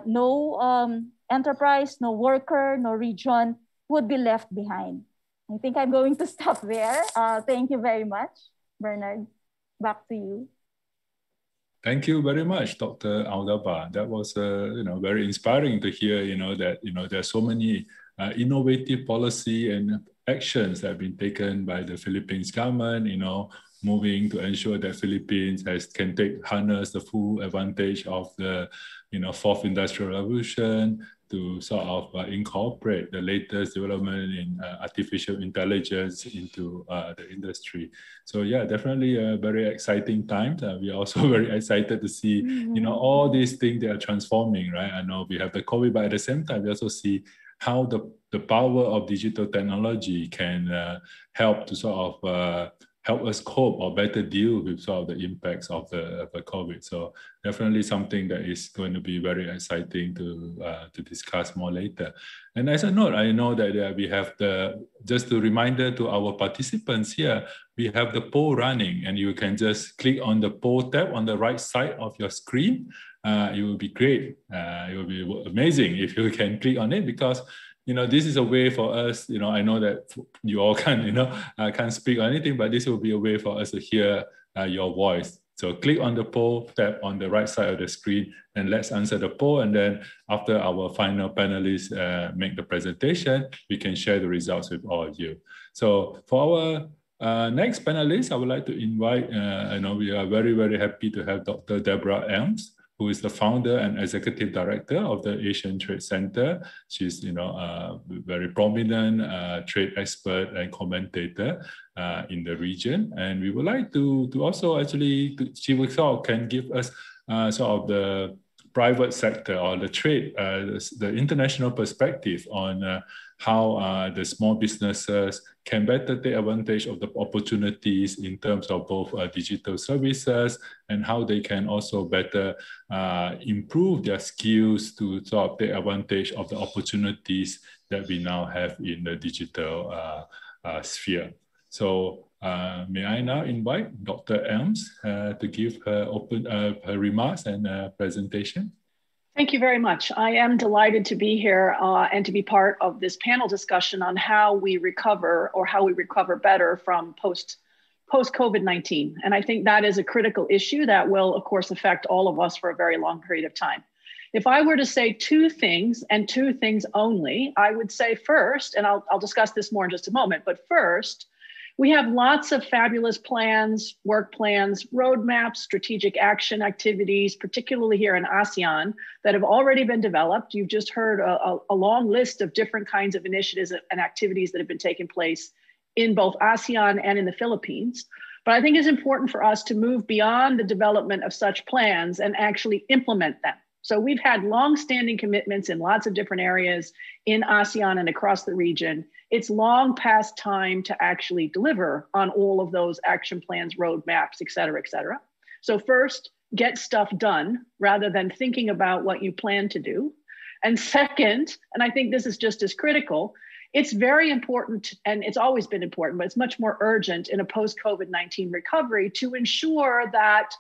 [SPEAKER 3] no enterprise, no worker, no region would be left behind. I think I'm going to stop there. Thank you very much, Bernard. Back to you.
[SPEAKER 1] Thank you very much, Dr. Aldaba. That was very inspiring to hear that there's so many innovative policy and actions that have been taken by the Philippines government, moving to ensure that Philippines can harness the full advantage of the fourth industrial revolution, to sort of incorporate the latest development in artificial intelligence into the industry. So yeah, definitely a very exciting time. We are also very excited to see, all these things that are transforming, right? I know we have the COVID, but at the same time, we also see how the power of digital technology can help to sort of help us cope or better deal with sort of the impacts of the COVID. So definitely something that is going to be very exciting to discuss more later. And as a note, I know that we have just a reminder to our participants here, we have the poll running, and you can just click on the poll tab on the right side of your screen. It will be great. It will be amazing if you can click on it, because this is a way for us, I know that you all can't speak or anything, but this will be a way for us to hear your voice. So click on the poll tab on the right side of the screen, and let's answer the poll. And then after our final panelists make the presentation, we can share the results with all of you. So for our next panelist, I would like to invite, we are very, very happy to have Dr. Deborah Elms, who is the founder and executive director of the Asian Trade Center. She's, a very prominent trade expert and commentator in the region. And we would like to also she can give us sort of the private sector or the trade, the international perspective on how the small businesses can better take advantage of the opportunities in terms of both digital services, and how they can also better improve their skills to sort of take advantage of the opportunities that we now have in the digital sphere. So may I now invite Dr. Elms to give her remarks and presentation.
[SPEAKER 4] Thank you very much. I am delighted to be here and to be part of this panel discussion on how we recover, or how we recover better from post-COVID-19. And I think that is a critical issue that will, of course, affect all of us for a very long period of time. If I were to say two things, and two things only, I would say first, and I'll discuss this more in just a moment, but first, we have lots of fabulous plans, work plans, roadmaps, strategic action activities, particularly here in ASEAN, that have already been developed. You've just heard a long list of different kinds of initiatives and activities that have been taking place in both ASEAN and in the Philippines. But I think it's important for us to move beyond the development of such plans and actually implement them. So we've had long-standing commitments in lots of different areas in ASEAN and across the region. It's long past time to actually deliver on all of those action plans, roadmaps, et cetera, et cetera. So first, get stuff done rather than thinking about what you plan to do. And second, and I think this is just as critical, it's very important, and it's always been important, but it's much more urgent in a post-COVID-19 recovery to ensure that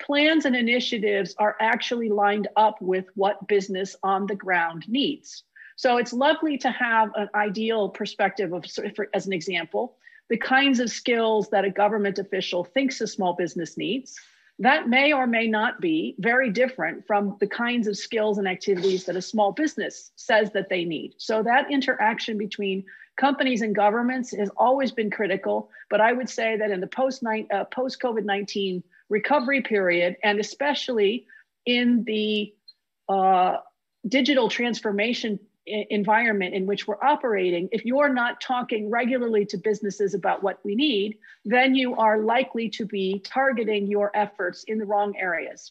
[SPEAKER 4] plans and initiatives are actually lined up with what business on the ground needs. So it's lovely to have an ideal perspective of, as an example, the kinds of skills that a government official thinks a small business needs. That may or may not be very different from the kinds of skills and activities that a small business says that they need. So that interaction between companies and governments has always been critical, but I would say that in the post-COVID-19 recovery period, and especially in the digital transformation environment in which we're operating, if you're not talking regularly to businesses about what we need, then you are likely to be targeting your efforts in the wrong areas,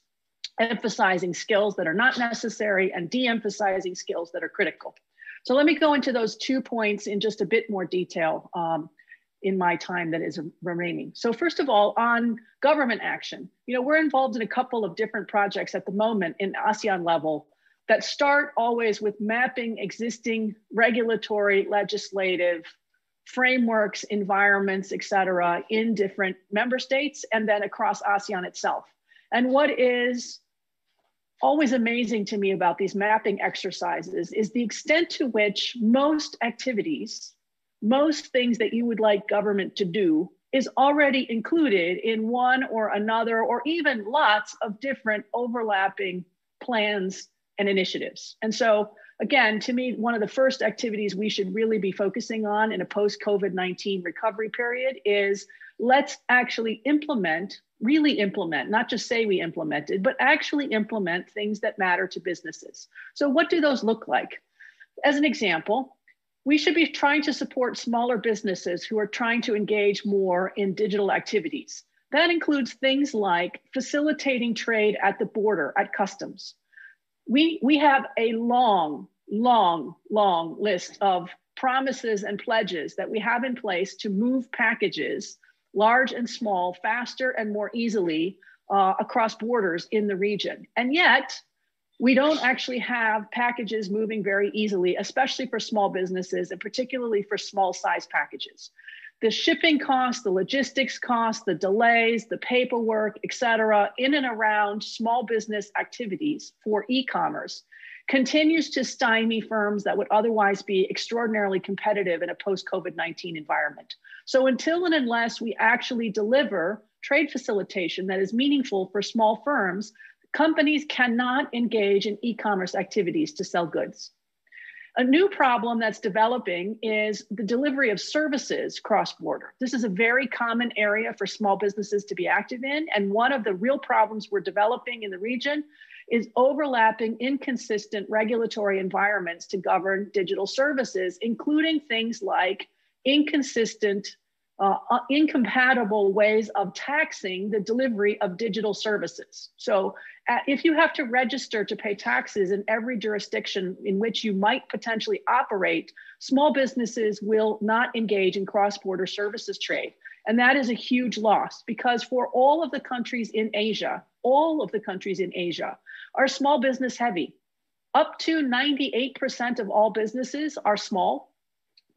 [SPEAKER 4] emphasizing skills that are not necessary and de-emphasizing skills that are critical. So let me go into those 2 points in just a bit more detail in my time that is remaining. So first of all, on government action, we're involved in a couple of different projects at the moment in ASEAN level that start always with mapping existing regulatory, legislative frameworks, environments, et cetera, in different member states and then across ASEAN itself. And what is always amazing to me about these mapping exercises is the extent to which most activities, most things that you would like government to do is already included in one or another, or even lots of different overlapping plans and initiatives. And so again, to me, one of the first activities we should really be focusing on in a post-COVID-19 recovery period is let's actually really implement, not just say we implemented, but actually implement things that matter to businesses. So what do those look like? As an example, we should be trying to support smaller businesses who are trying to engage more in digital activities. That includes things like facilitating trade at the border, at customs. We have a long list of promises and pledges that we have in place to move packages, large and small, faster and more easily across borders in the region. And yet, we don't actually have packages moving very easily, especially for small businesses and particularly for small size packages. The shipping costs, the logistics costs, the delays, the paperwork, et cetera, in and around small business activities for e-commerce continues to stymie firms that would otherwise be extraordinarily competitive in a post-COVID-19 environment. So until and unless we actually deliver trade facilitation that is meaningful for small firms, companies cannot engage in e-commerce activities to sell goods. A new problem that's developing is the delivery of services cross-border. This is a very common area for small businesses to be active in. And one of the real problems we're developing in the region is overlapping inconsistent regulatory environments to govern digital services, including things like incompatible ways of taxing the delivery of digital services. So if you have to register to pay taxes in every jurisdiction in which you might potentially operate, small businesses will not engage in cross-border services trade. And that is a huge loss because for all of the countries in Asia, are small business heavy. Up to 98% of all businesses are small.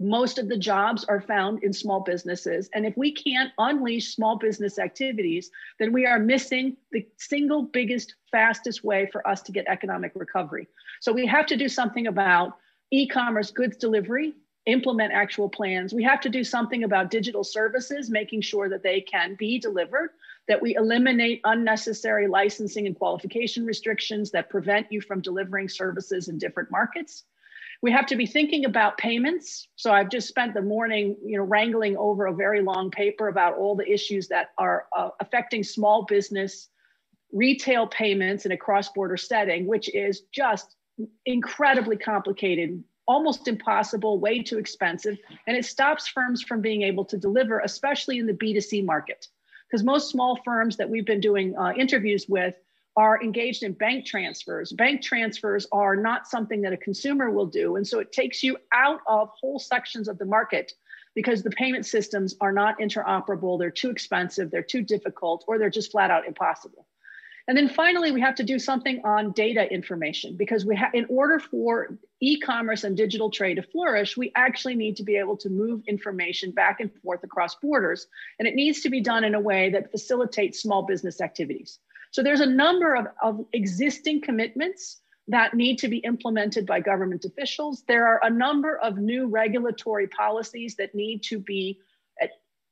[SPEAKER 4] Most of the jobs are found in small businesses. And if we can't unleash small business activities, then we are missing the single biggest, fastest way for us to get economic recovery. So we have to do something about e-commerce goods delivery, implement actual plans. We have to do something about digital services, making sure that they can be delivered, that we eliminate unnecessary licensing and qualification restrictions that prevent you from delivering services in different markets. We have to be thinking about payments. So I've just spent the morning, wrangling over a very long paper about all the issues that are affecting small business retail payments in a cross-border setting, which is just incredibly complicated, almost impossible, way too expensive. And it stops firms from being able to deliver, especially in the B2C market. Because most small firms that we've been doing interviews with are engaged in bank transfers. Bank transfers are not something that a consumer will do. And so it takes you out of whole sections of the market because the payment systems are not interoperable, they're too expensive, they're too difficult, or they're just flat out impossible. And then finally, we have to do something on data information because in order for e-commerce and digital trade to flourish, we actually need to be able to move information back and forth across borders. And it needs to be done in a way that facilitates small business activities. So there's a number of existing commitments that need to be implemented by government officials. There are a number of new regulatory policies that need to be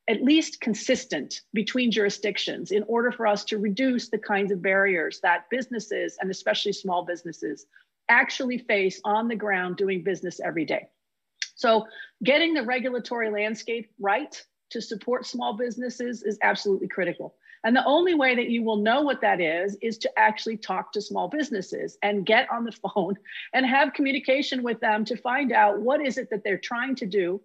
[SPEAKER 4] at least consistent between jurisdictions in order for us to reduce the kinds of barriers that businesses, and especially small businesses, actually face on the ground doing business every day. So getting the regulatory landscape right to support small businesses is absolutely critical. And the only way that you will know what that is to actually talk to small businesses and get on the phone and have communication with them to find out what is it that they're trying to do,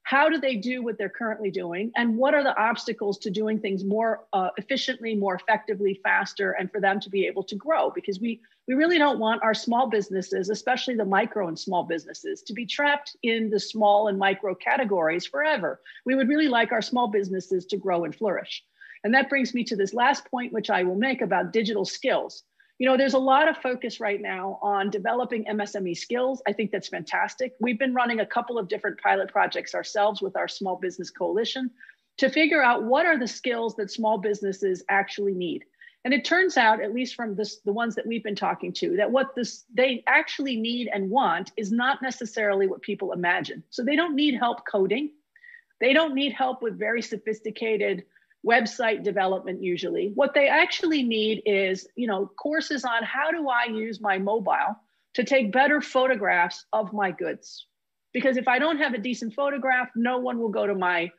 [SPEAKER 4] how do they do what they're currently doing, and what are the obstacles to doing things more efficiently, more effectively, faster, and for them to be able to grow. Because we really don't want our small businesses, especially the micro and small businesses, to be trapped in the small and micro categories forever. We would really like our small businesses to grow and flourish. And that brings me to this last point, which I will make about digital skills. There's a lot of focus right now on developing MSME skills. I think that's fantastic. We've been running a couple of different pilot projects ourselves with our Small Business Coalition to figure out what are the skills that small businesses actually need. And it turns out, at least from the ones that we've been talking to, that what they actually need and want is not necessarily what people imagine. So they don't need help coding. They don't need help with very sophisticated website development usually. What they actually need is, courses on how do I use my mobile to take better photographs of my goods. Because if I don't have a decent photograph, no one will go to my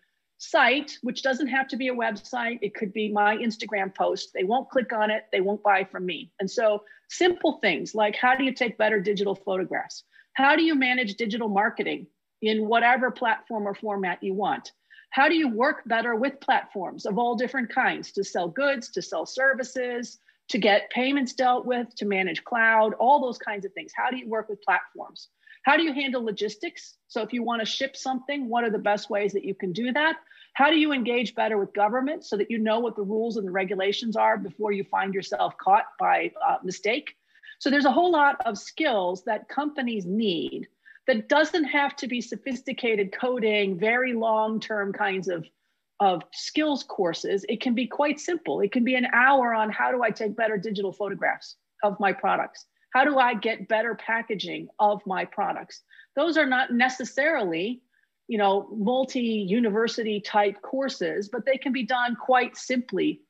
[SPEAKER 4] site, which doesn't have to be a website. It could be my Instagram post. They won't click on it. They won't buy from me. And so simple things like, how do you take better digital photographs? How do you manage digital marketing in whatever platform or format you want? How do you work better with platforms of all different kinds to sell goods, to sell services, to get payments dealt with, to manage cloud, all those kinds of things? How do you work with platforms? How do you handle logistics? So if you want to ship something, what are the best ways that you can do that? How do you engage better with government so that you know what the rules and the regulations are before you find yourself caught by mistake? So there's a whole lot of skills that companies need that doesn't have to be sophisticated coding, very long-term kinds of skills courses. It can be quite simple. It can be an hour on how do I take better digital photographs of my products? How do I get better packaging of my products? Those are not necessarily, you know, multi-university type courses, but they can be done quite simply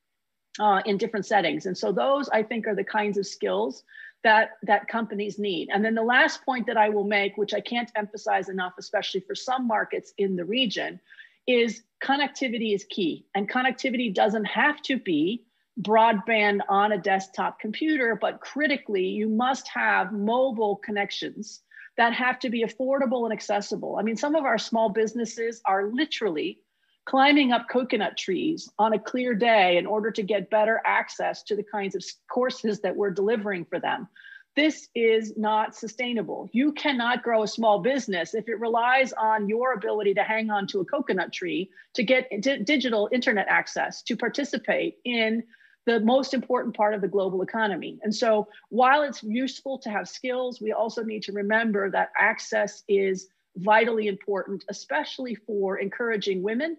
[SPEAKER 4] in different settings. And so those, I think, are the kinds of skills that companies need. And then the last point that I will make, which I can't emphasize enough, especially for some markets in the region, is connectivity is key. And connectivity doesn't have to be broadband on a desktop computer, but critically, you must have mobile connections that have to be affordable and accessible. I mean, some of our small businesses are literally climbing up coconut trees on a clear day in order to get better access to the kinds of courses that we're delivering for them. This is not sustainable. You cannot grow a small business if it relies on your ability to hang on to a coconut tree to get digital internet access to participate in the most important part of the global economy. And so while it's useful to have skills, we also need to remember that access is vitally important, especially for encouraging women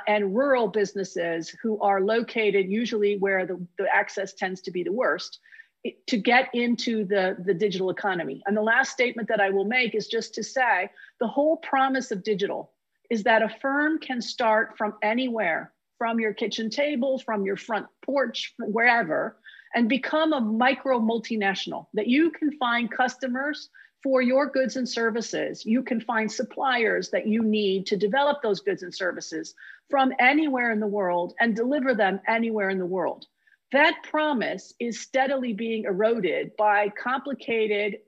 [SPEAKER 4] and rural businesses who are located usually where the access tends to be the worst, to get into the digital economy. And the last statement that I will make is just to say, the whole promise of digital is that a firm can start from anywhere, from your kitchen table, from your front porch, wherever, and become a micro multinational, that you can find customers for your goods and services. You can find suppliers that you need to develop those goods and services from anywhere in the world and deliver them anywhere in the world. That promise is steadily being eroded by complicated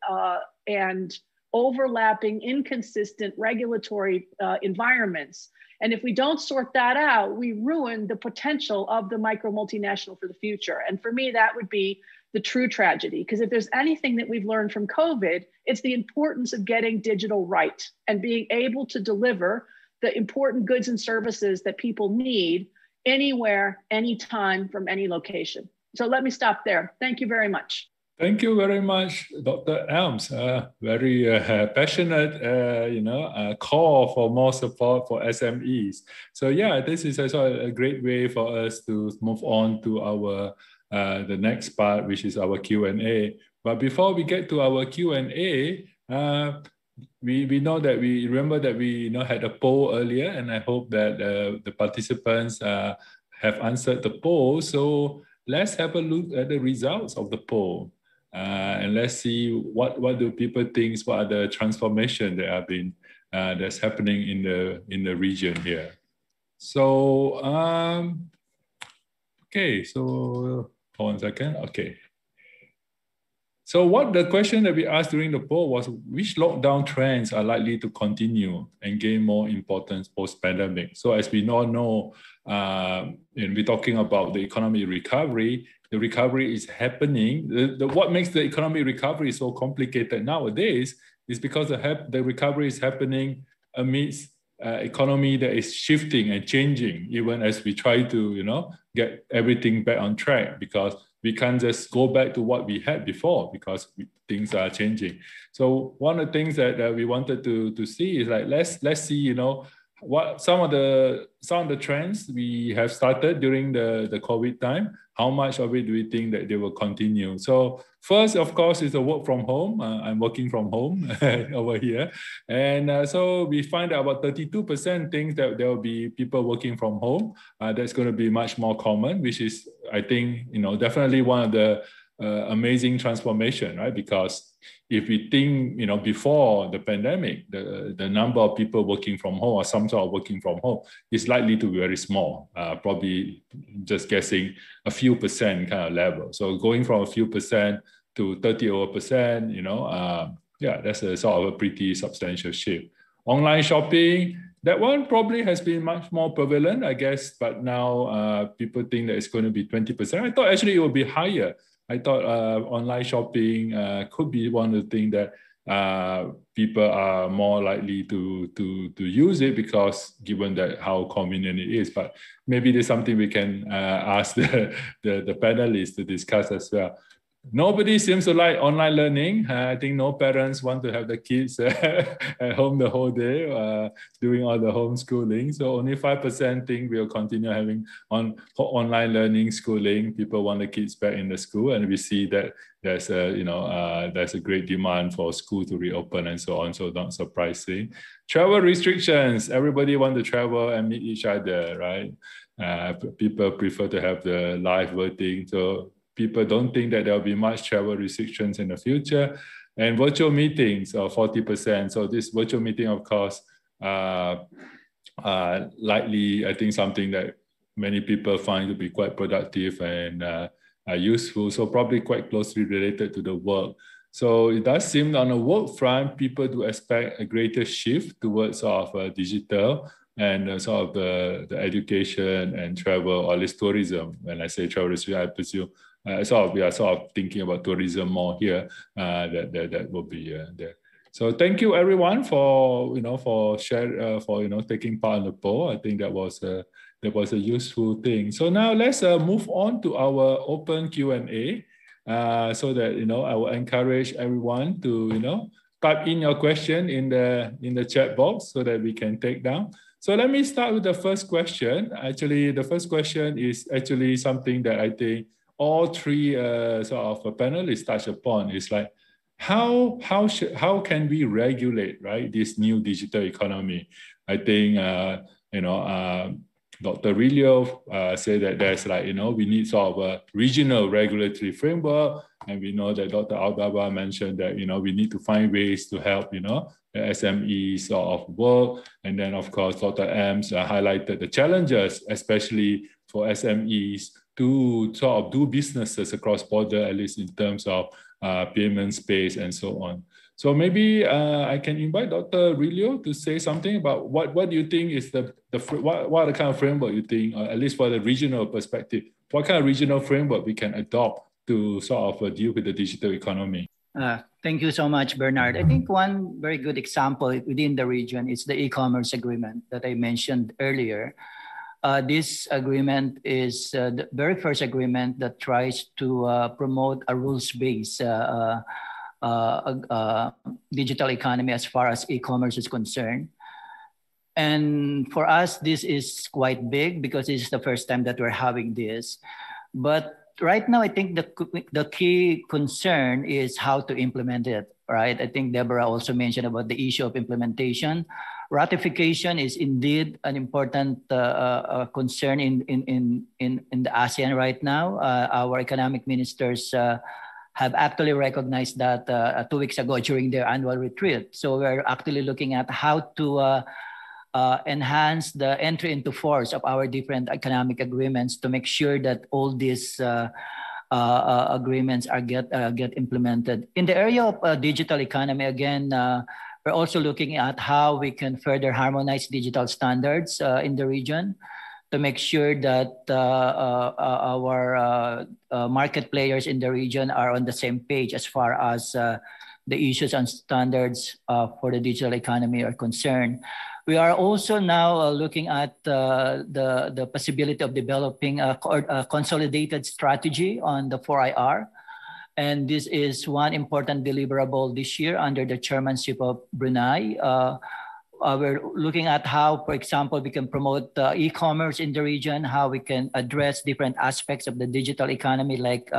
[SPEAKER 4] and overlapping, inconsistent regulatory environments. And if we don't sort that out, we ruin the potential of the micro multinational for the future. And for me, that would be the true tragedy, because if there's anything that we've learned from COVID, it's the importance of getting digital right and being able to deliver the important goods and services that people need anywhere, anytime, from any location. So let me stop there. Thank you very much.
[SPEAKER 1] Thank you very much, Dr. Elms. Very passionate, call for more support for SMEs. So yeah, this is also a great way for us to move on to our the next part, which is our Q&A. But before we get to our Q&A, we know that we remember that we had a poll earlier, and I hope that the participants have answered the poll. So let's have a look at the results of the poll. And let's see what do people think, what are the transformation that have been that's happening in the region here. So okay, so hold on a second. Okay. So what the question that we asked during the poll was, which lockdown trends are likely to continue and gain more importance post-pandemic? So as we all know, and we're talking about the economic recovery, the recovery is happening. What makes the economic recovery so complicated nowadays is because the recovery is happening amidst economy that is shifting and changing, even as we try to, get everything back on track, because we can't just go back to what we had before because things are changing. So one of the things that we wanted to see is like, let's see, what some of the trends we have started during the COVID time. How much of it do we think that they will continue? So first, of course, is the work from home. I'm working from home over here. And so we find that about 32% think that there will be people working from home. That's going to be much more common, which is, I think, definitely one of the amazing transformation, right? Because if we think, before the pandemic, the number of people working from home or some sort of working from home is likely to be very small, probably just guessing a few percent kind of level. So going from a few percent to 30%, that's a sort of a pretty substantial shift. Online shopping, that one probably has been much more prevalent, I guess, but now people think that it's going to be 20%. I thought actually it would be higher. I thought online shopping could be one of the things that people are more likely to use it, because given that how convenient it is. But maybe there's something we can ask the panelists to discuss as well. Nobody seems to like online learning. I think no parents want to have the kids at home the whole day doing all the homeschooling. So only 5% think we'll continue having online learning, schooling. People want the kids back in the school, and we see that there's a great demand for school to reopen and so on. So not surprising. Travel restrictions. Everybody want to travel and meet each other, right? People prefer to have the live voting. So people don't think that there'll be much travel restrictions in the future. And virtual meetings are 40%. So this virtual meeting, of course, likely, I think, something that many people find to be quite productive and useful. So probably quite closely related to the work. So it does seem on the work front, people do expect a greater shift towards sort of digital and sort of the education and travel, or at least tourism. When I say travel, I presume we are sort of thinking about tourism more here. That will be there. So thank you everyone for taking part in the poll. I think that was a useful thing. So now let's move on to our open Q&A. So that I will encourage everyone to type in your question in the chat box so that we can take down. So let me start with the first question. Actually, the first question is actually something that I think all three sort of panelists touch upon. Is like how can we regulate, right, this new digital economy? I think Dr. Rillo said that there's we need sort of a regional regulatory framework, and we know that Dr. Aldaba mentioned that we need to find ways to help the SMEs sort of work, and then of course Dr. Elms highlighted the challenges, especially for SMEs to sort of do businesses across border, at least in terms of payment space and so on. So maybe I can invite Dr. Rillo to say something about what do you think is what are the kind of framework you think, or at least for the regional perspective, what kind of regional framework we can adopt to sort of deal with the digital economy?
[SPEAKER 2] Thank you so much, Bernard. I think one very good example within the region is the e-commerce agreement that I mentioned earlier. This agreement is the very first agreement that tries to promote a rules-based digital economy as far as e-commerce is concerned. And for us, this is quite big because this is the first time that we're having this. But right now, I think the key concern is how to implement it, right? I think Deborah also mentioned about the issue of implementation. Ratification is indeed an important concern in the ASEAN right now. Our economic ministers have actually recognized that 2 weeks ago during their annual retreat. So we're actually looking at how to enhance the entry into force of our different economic agreements to make sure that all these agreements are get implemented. In the area of digital economy, again, we're also looking at how we can further harmonize digital standards in the region to make sure that our market players in the region are on the same page as far as the issues and standards for the digital economy are concerned. We are also now looking at the possibility of developing a consolidated strategy on the 4IR. And this is one important deliverable this year under the chairmanship of Brunei. We're looking at how, for example, we can promote e-commerce in the region, how we can address different aspects of the digital economy like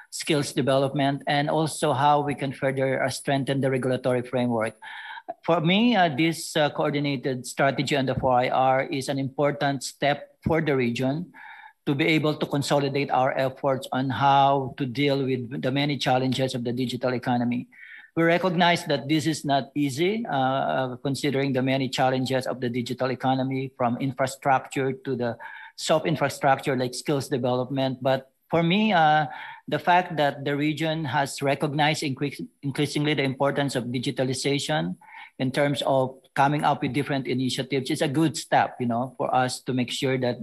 [SPEAKER 2] skills development, and also how we can further strengthen the regulatory framework. For me, this coordinated strategy on the 4IR is an important step for the region to be able to consolidate our efforts on how to deal with the many challenges of the digital economy. We recognize that this is not easy, considering the many challenges of the digital economy, from infrastructure to the soft infrastructure like skills development. But for me, the fact that the region has recognized increasingly the importance of digitalization in terms of coming up with different initiatives is a good step, for us to make sure that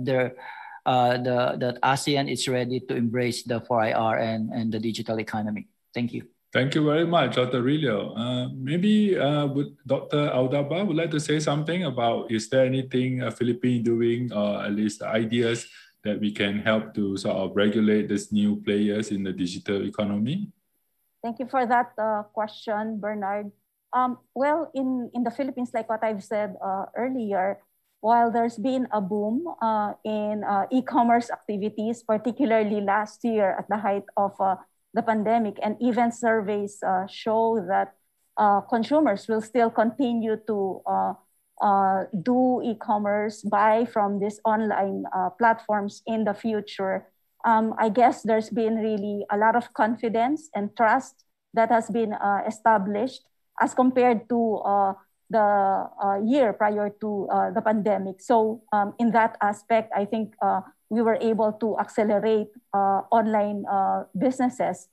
[SPEAKER 2] that ASEAN is ready to embrace the 4IR and the digital economy. Thank you.
[SPEAKER 1] Thank you very much, Dr. Rillo. Maybe would Dr. Aldaba would like to say something about, is there anything Philippines doing, or at least ideas that we can help to sort of regulate these new players in the digital economy?
[SPEAKER 3] Thank you for that question, Bernard. Well, in the Philippines, like what I've said earlier, while there's been a boom in e-commerce activities, particularly last year at the height of the pandemic, and even surveys show that consumers will still continue to do e-commerce, buy from these online platforms in the future. I guess there's been really a lot of confidence and trust that has been established as compared to the year prior to the pandemic. So in that aspect, I think we were able to accelerate online businesses.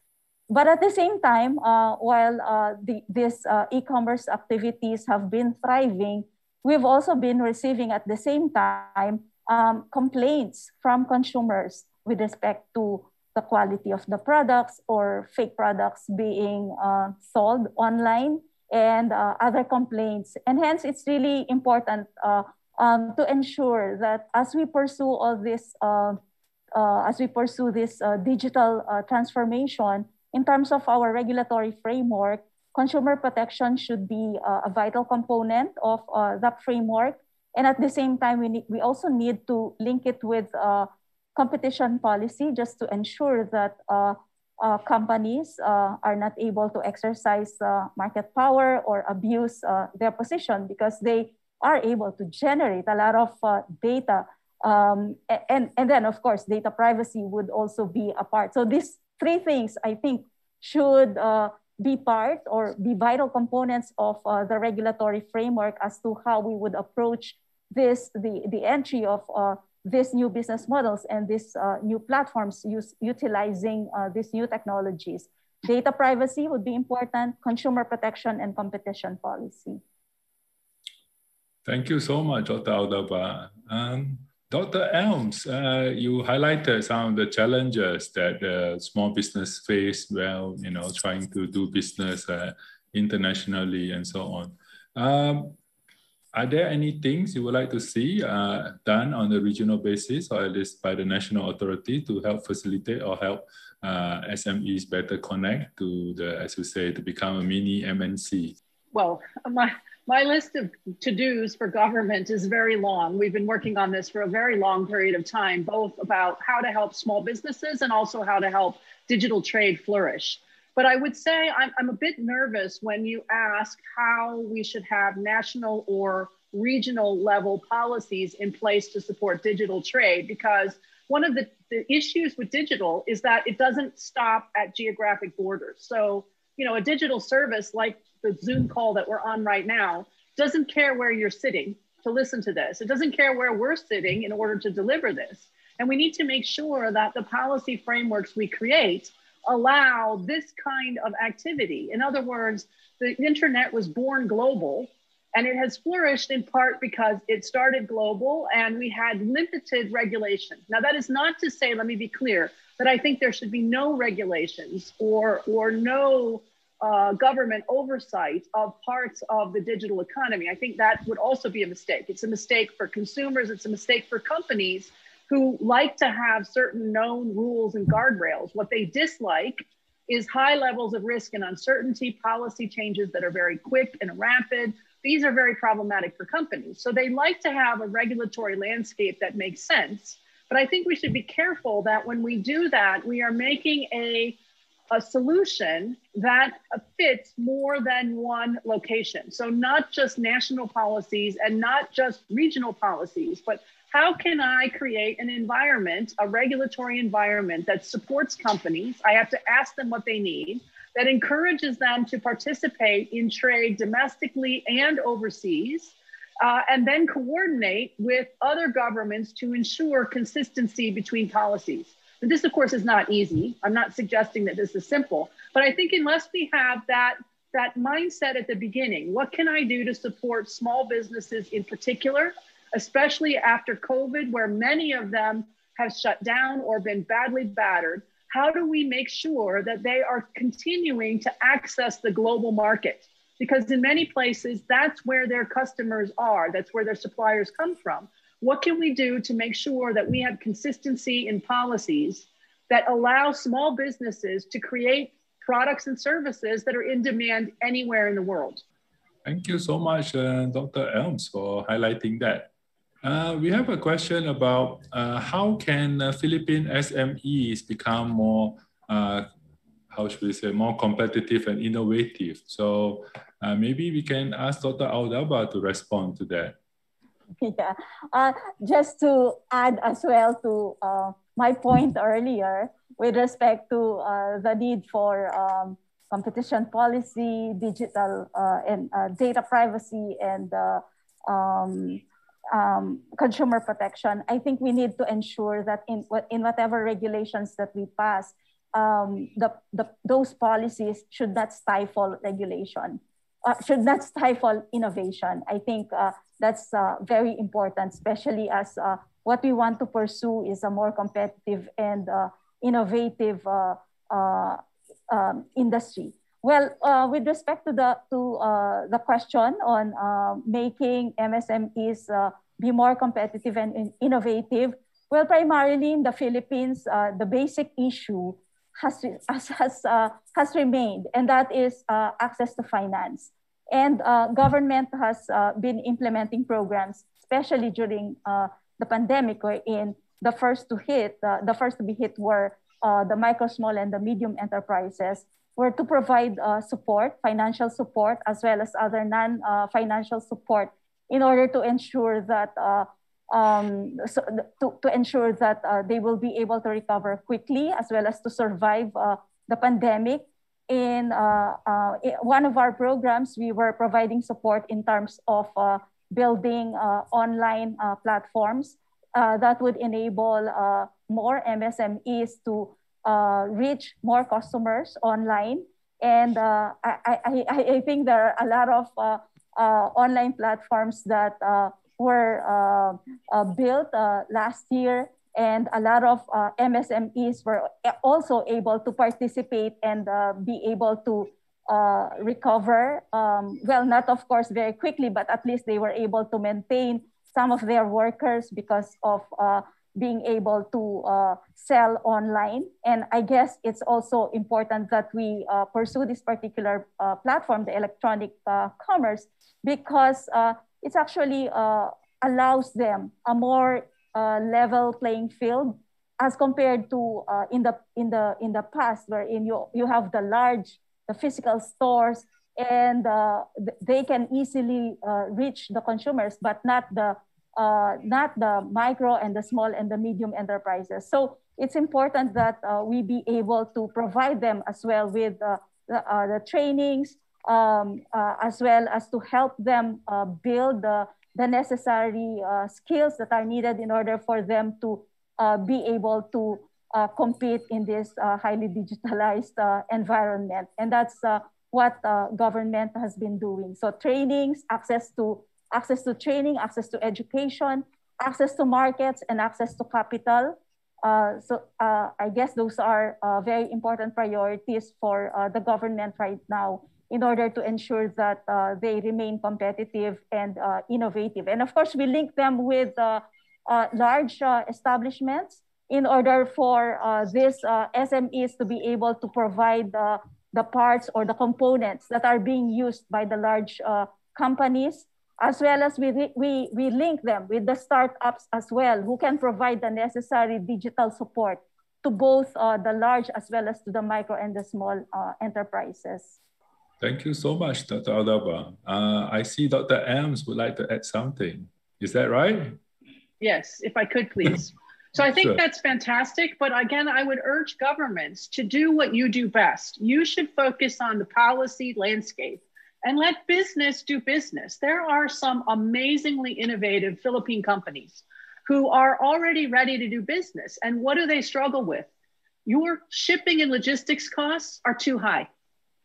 [SPEAKER 3] But at the same time, while these e-commerce activities have been thriving, we've also been receiving at the same time complaints from consumers with respect to the quality of the products or fake products being sold online, and other complaints. And hence, it's really important to ensure that as we pursue all this, digital transformation, in terms of our regulatory framework, consumer protection should be a vital component of that framework. And at the same time, we also need to link it with competition policy, just to ensure that companies are not able to exercise market power or abuse their position, because they are able to generate a lot of data. And then, of course, data privacy would also be a part. So these three things, I think, should be part or be vital components of the regulatory framework as to how we would approach the entry of these new business models and these new platforms utilizing these new technologies. Data privacy would be important, consumer protection, and competition policy.
[SPEAKER 1] Thank you so much, Dr. Aldaba. Dr. Elms, you highlighted some of the challenges that the small business face while trying to do business internationally and so on. Are there any things you would like to see done on a regional basis, or at least by the national authority, to help facilitate or help SMEs better connect to as you say, to become a mini MNC?
[SPEAKER 4] Well, my list of to-dos for government is very long. We've been working on this for a very long period of time, both about how to help small businesses and also how to help digital trade flourish. But I would say I'm a bit nervous when you ask how we should have national or regional level policies in place to support digital trade, because one of the issues with digital is that it doesn't stop at geographic borders. So, a digital service like the Zoom call that we're on right now doesn't care where you're sitting to listen to this. It doesn't care where we're sitting in order to deliver this. And we need to make sure that the policy frameworks we create allow this kind of activity. In other words, the internet was born global, and it has flourished in part because it started global and we had limited regulation. Now, that is not to say, let me be clear, that I think there should be no regulations or no government oversight of parts of the digital economy. I think that would also be a mistake. It's a mistake for consumers. It's a mistake for companies who like to have certain known rules and guardrails. What they dislike is high levels of risk and uncertainty, policy changes that are very quick and rapid. These are very problematic for companies. So they like to have a regulatory landscape that makes sense. But I think we should be careful that when we do that, we are making a solution that fits more than one location. So not just national policies and not just regional policies, but How can I create an environment, a regulatory environment that supports companies? I have to ask them what they need, that encourages them to participate in trade domestically and overseas, and then coordinate with other governments to ensure consistency between policies. And this, of course, is not easy. I'm not suggesting that this is simple, but I think unless we have that mindset at the beginning, what can I do to support small businesses in particular, especially after COVID, where many of them have shut down or been badly battered? How do we make sure that they are continuing to access the global market? Because in many places, that's where their customers are, that's where their suppliers come from. What can we do to make sure that we have consistency in policies that allow small businesses to create products and services that are in demand anywhere in the world?
[SPEAKER 1] Thank you so much, Dr. Elms, for highlighting that. We have a question about how can Philippine SMEs become more, how should we say, more competitive and innovative? So maybe we can ask Dr. Aldaba to respond to that.
[SPEAKER 3] Yeah, just to add as well to my point earlier with respect to the need for competition policy, digital and data privacy, and consumer protection. I think we need to ensure that in whatever regulations that we pass, those policies should not stifle regulation, should not stifle innovation. I think that's very important, especially as what we want to pursue is a more competitive and innovative industry. Well, with respect to the question on making MSMEs be more competitive and innovative, well, primarily in the Philippines, the basic issue has remained, and that is access to finance. And government has been implementing programs, especially during the pandemic, wherein the first to be hit were the micro, small, and the medium enterprises, were to provide support, financial support, as well as other non-financial support, in order to ensure that they will be able to recover quickly, as well as to survive the pandemic. In one of our programs, we were providing support in terms of building online platforms that would enable more MSMEs to reach more customers online. And I think there are a lot of online platforms that were built last year, and a lot of MSMEs were also able to participate and be able to recover. Well, not of course very quickly, but at least they were able to maintain some of their workers because of being able to sell online. And I guess it's also important that we pursue this particular platform, the electronic commerce, because it's actually allows them a more level playing field as compared to in the past, wherein you have the physical stores, and they can easily reach the consumers, but not the micro and the small and the medium enterprises. So it's important that we be able to provide them as well with the trainings, as well as to help them build the necessary skills that are needed in order for them to be able to compete in this highly digitalized environment. And that's what government has been doing. So trainings, access to training, access to education, access to markets, and access to capital. So I guess those are very important priorities for the government right now, in order to ensure that they remain competitive and innovative. And of course, we link them with large establishments in order for these SMEs to be able to provide the parts or the components that are being used by the large companies, as well as we link them with the startups as well, who can provide the necessary digital support to both the large as well as to the micro and the small enterprises.
[SPEAKER 1] Thank you so much, Dr. Aldaba. I see Dr. Elms would like to add something. Is that right?
[SPEAKER 4] Yes, if I could, please. So I think
[SPEAKER 1] Sure.
[SPEAKER 4] that's fantastic. But again, I would urge governments to do what you do best. You should focus on the policy landscape and let business do business. There are some amazingly innovative Philippine companies who are already ready to do business. And what do they struggle with? Your shipping and logistics costs are too high.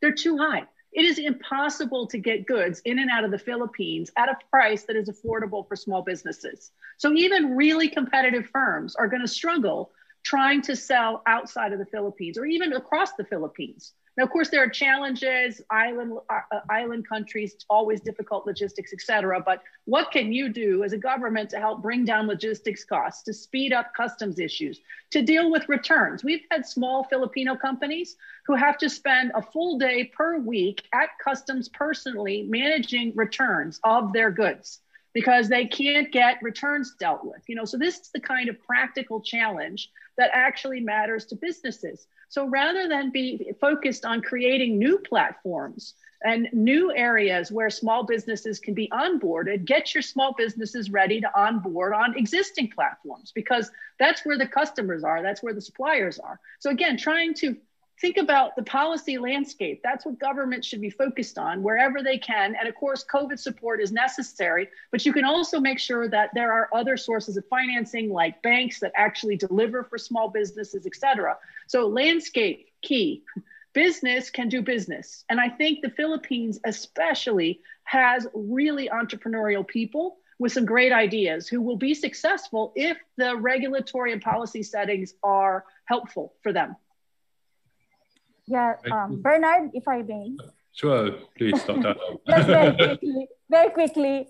[SPEAKER 4] They're too high. It is impossible to get goods in and out of the Philippines at a price that is affordable for small businesses. So even really competitive firms are going to struggle trying to sell outside of the Philippines or even across the Philippines. Now, of course, there are challenges, island countries, always difficult logistics, et cetera. But what can you do as a government to help bring down logistics costs, to speed up customs issues, to deal with returns? We've had small Filipino companies who have to spend a full day per week at customs personally managing returns of their goods because they can't get returns dealt with. So this is the kind of practical challenge that actually matters to businesses. So rather than be focused on creating new platforms and new areas where small businesses can be onboarded, get your small businesses ready to onboard on existing platforms because that's where the customers are, that's where the suppliers are. So again, trying to think about the policy landscape. That's what government should be focused on wherever they can. And of course, COVID support is necessary, but you can also make sure that there are other sources of financing like banks that actually deliver for small businesses, et cetera. So landscape, key. Business can do business. And I think the Philippines especially has really entrepreneurial people with some great ideas who will be successful if the regulatory and policy settings are helpful for them.
[SPEAKER 3] Yeah, Bernard, if I may.
[SPEAKER 1] Sure, please, Dr.
[SPEAKER 3] Just very quickly,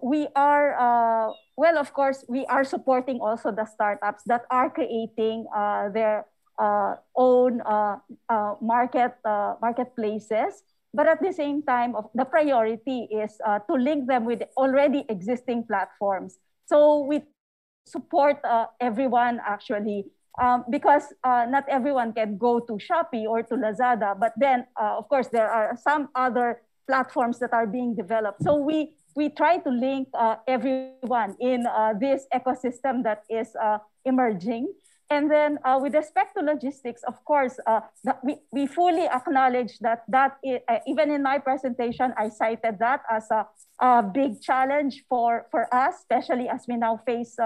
[SPEAKER 3] we are, well, of course, we are supporting also the startups that are creating their own marketplaces. But at the same time, the priority is to link them with already existing platforms. So we support everyone actually. Because not everyone can go to Shopee or to Lazada, but then of course there are some other platforms that are being developed. So we try to link everyone in this ecosystem that is emerging. And then with respect to logistics, of course, we fully acknowledge that even in my presentation, I cited that as a big challenge for us, especially as we now face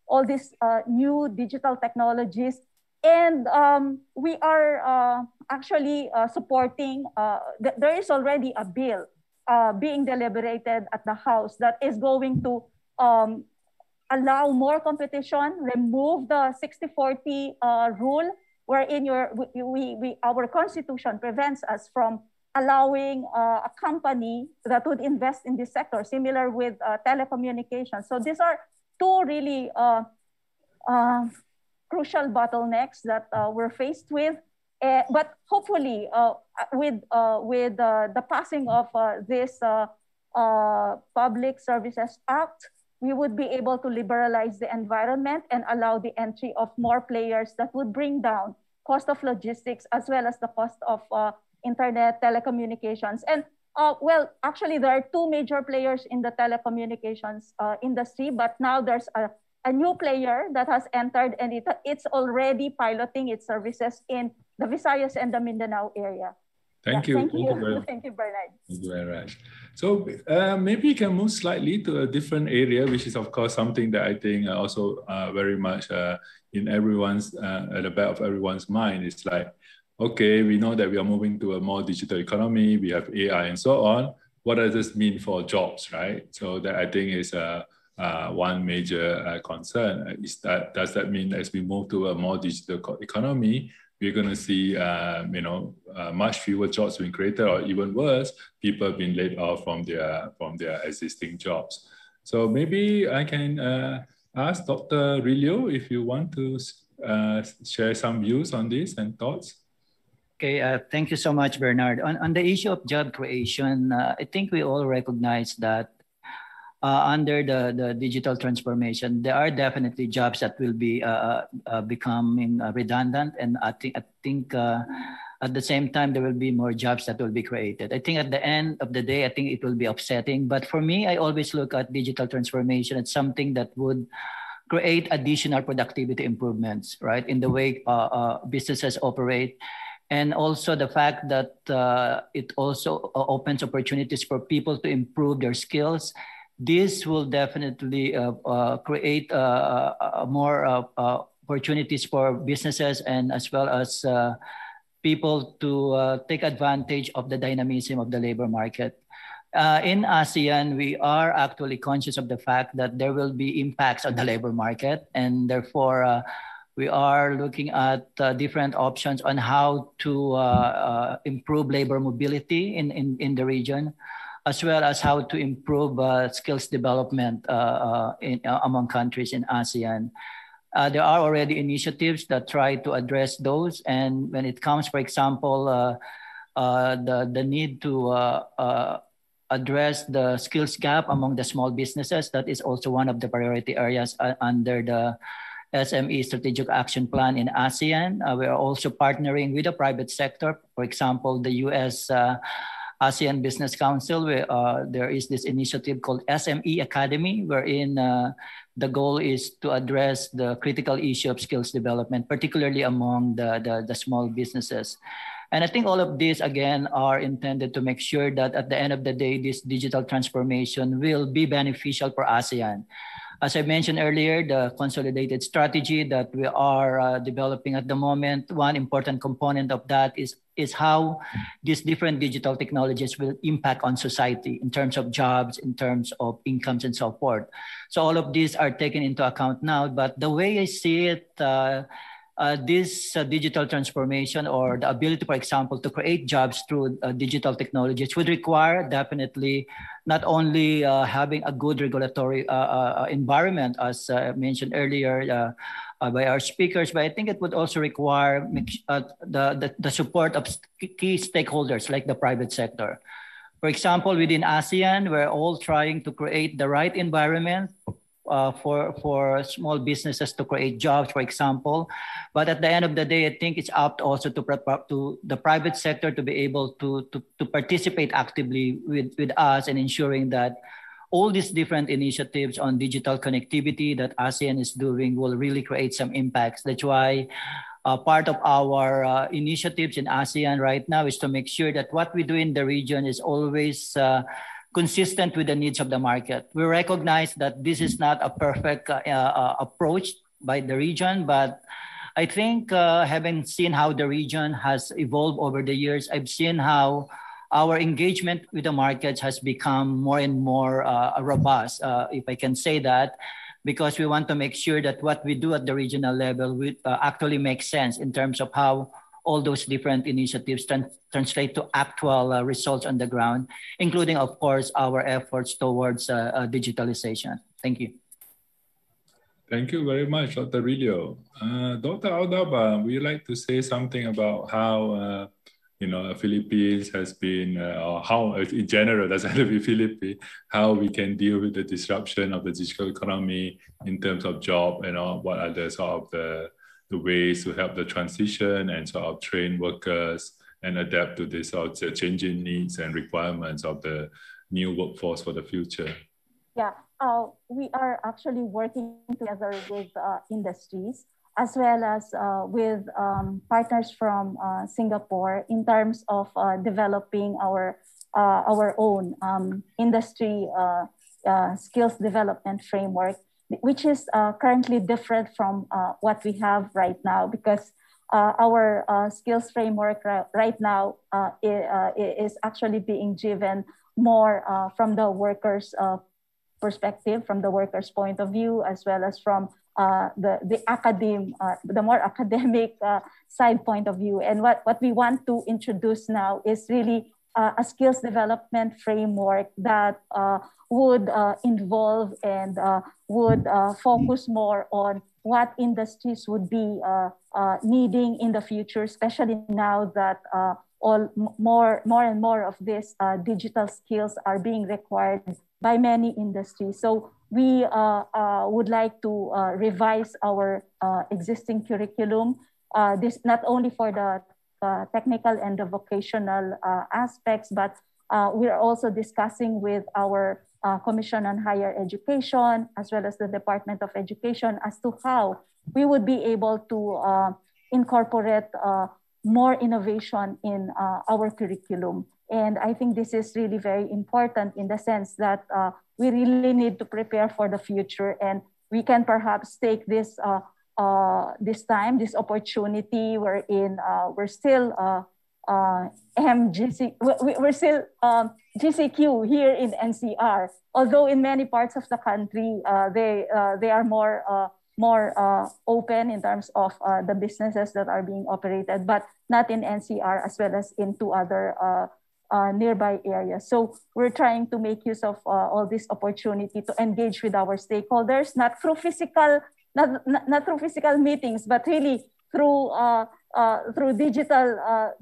[SPEAKER 3] all these new digital technologies. And we are actually supporting, there is already a bill being deliberated at the House that is going to allow more competition, remove the 60-40 rule, wherein our constitution prevents us from allowing a company that would invest in this sector, similar with telecommunications. So these are two really crucial bottlenecks that we're faced with. But hopefully, with the passing of this Public Services Act, we would be able to liberalize the environment and allow the entry of more players that would bring down cost of logistics as well as the cost of internet telecommunications. And well, actually, there are two major players in the telecommunications industry, but now there's a new player that has entered, and it's already piloting its services in the Visayas and the Mindanao area.
[SPEAKER 1] Thank you.
[SPEAKER 3] Thank you. Thank you, Bernard.
[SPEAKER 1] Thank you very much. So maybe you can move slightly to a different area, which is, of course, something that I think also very much in everyone's, at the back of everyone's mind. It's like, okay, we know that we are moving to a more digital economy. We have AI and so on. What does this mean for jobs, right? So that I think is one major concern. Does that mean as we move to a more digital economy, we're going to see, much fewer jobs being created, or even worse, people being laid off from their existing jobs. So maybe I can ask Dr. Rillo if you want to share some views on this and thoughts.
[SPEAKER 2] Okay, thank you so much, Bernard. On the issue of job creation, I think we all recognize that under the digital transformation, there are definitely jobs that will be becoming redundant, and I think At the same time, there will be more jobs that will be created. I think at the end of the day, I think it will be upsetting. But for me, I always look at digital transformation as something that would create additional productivity improvements, right, in the way businesses operate. And also the fact that it also opens opportunities for people to improve their skills. This will definitely create more opportunities for businesses and as well as people to take advantage of the dynamism of the labor market. In ASEAN, we are actually conscious of the fact that there will be impacts on the labor market, and therefore we are looking at different options on how to improve labor mobility in the region, as well as how to improve skills development among countries in ASEAN. There are already initiatives that try to address those. And when it comes, for example, the need to address the skills gap among the small businesses, that is also one of the priority areas under the SME Strategic Action Plan in ASEAN. We are also partnering with the private sector. For example, the US ASEAN Business Council, where there is this initiative called SME Academy, wherein the goal is to address the critical issue of skills development, particularly among the small businesses. And I think all of these, again, are intended to make sure that at the end of the day, this digital transformation will be beneficial for ASEAN. As I mentioned earlier, the consolidated strategy that we are developing at the moment, one important component of that is how these different digital technologies will impact on society in terms of jobs, in terms of incomes, and so forth. So all of these are taken into account now. But the way I see it, this digital transformation or the ability, for example, to create jobs through digital technologies would require definitely not only having a good regulatory environment, as mentioned earlier by our speakers, but I think it would also require the support of key stakeholders like the private sector. For example, within ASEAN, we're all trying to create the right environment for small businesses to create jobs, for example. But at the end of the day, I think it's up also to the private sector to be able to participate actively with us in ensuring that all these different initiatives on digital connectivity that ASEAN is doing will really create some impacts. That's why part of our initiatives in ASEAN right now is to make sure that what we do in the region is always consistent with the needs of the market. We recognize that this is not a perfect approach by the region, but I think having seen how the region has evolved over the years, I've seen how our engagement with the markets has become more and more robust, if I can say that, because we want to make sure that what we do at the regional level will actually make sense in terms of how all those different initiatives translate to actual results on the ground, including, of course, our efforts towards digitalization. Thank you.
[SPEAKER 1] Thank you very much, Dr. Rillo. Dr. Aldaba, would you like to say something about how Philippines has been, or how in general, doesn't have to be Philippines, how we can deal with the disruption of the digital economy in terms of job and what are the sort of the ways to help the transition and sort of train workers and adapt to this sort of changing needs and requirements of the new workforce for the future?
[SPEAKER 3] Yeah, we are actually working together with industries as well as with partners from Singapore in terms of developing our own industry skills development framework, which is currently different from what we have right now, because our skills framework right now is actually being driven more from the workers' perspective, from the workers' point of view, as well as from the more academic side point of view. And what we want to introduce now is really a skills development framework that would involve and would focus more on what industries would be needing in the future, especially now that more and more of these digital skills are being required by many industries. So we would like to revise our existing curriculum, this not only for the technical and the vocational aspects, but we are also discussing with our Commission on Higher Education, as well as the Department of Education, as to how we would be able to incorporate more innovation in our curriculum. And I think this is really very important in the sense that we really need to prepare for the future, and we can perhaps take this this opportunity wherein we're still we're still GCQ here in NCR. Although in many parts of the country, they are more open in terms of the businesses that are being operated, but not in NCR, as well as in two other nearby areas. So we're trying to make use of all this opportunity to engage with our stakeholders, not through physical meetings, but really through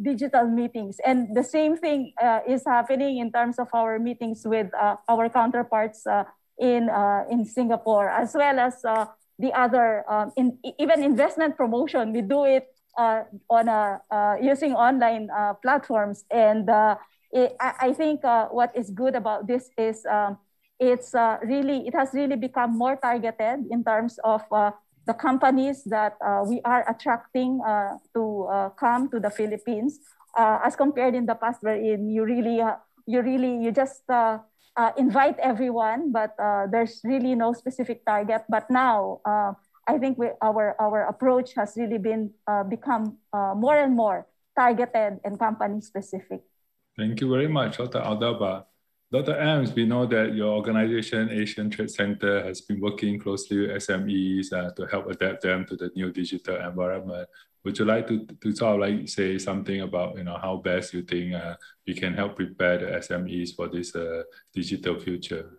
[SPEAKER 3] digital meetings. And the same thing is happening in terms of our meetings with our counterparts in Singapore, as well as the other even investment promotion. We do it on using online platforms, and I think what is good about this is it has really become more targeted in terms of the companies that we are attracting to come to the Philippines, as compared in the past, wherein you just invite everyone, but there's really no specific target. But now I think our approach has really become more and more targeted and company specific.
[SPEAKER 1] Thank you very much, Dr. Aldaba. Dr. Elms, we know that your organization, Asian Trade Center, has been working closely with SMEs to help adapt them to the new digital environment. Would you like to sort of say something about how best you think we can help prepare the SMEs for this digital future?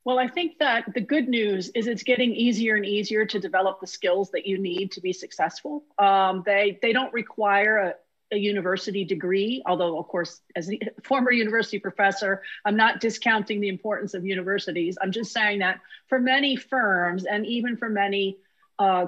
[SPEAKER 4] Well, I think that the good news is it's getting easier and easier to develop the skills that you need to be successful. They don't require a university degree, although of course, as a former university professor, I'm not discounting the importance of universities. I'm just saying that for many firms, and even for many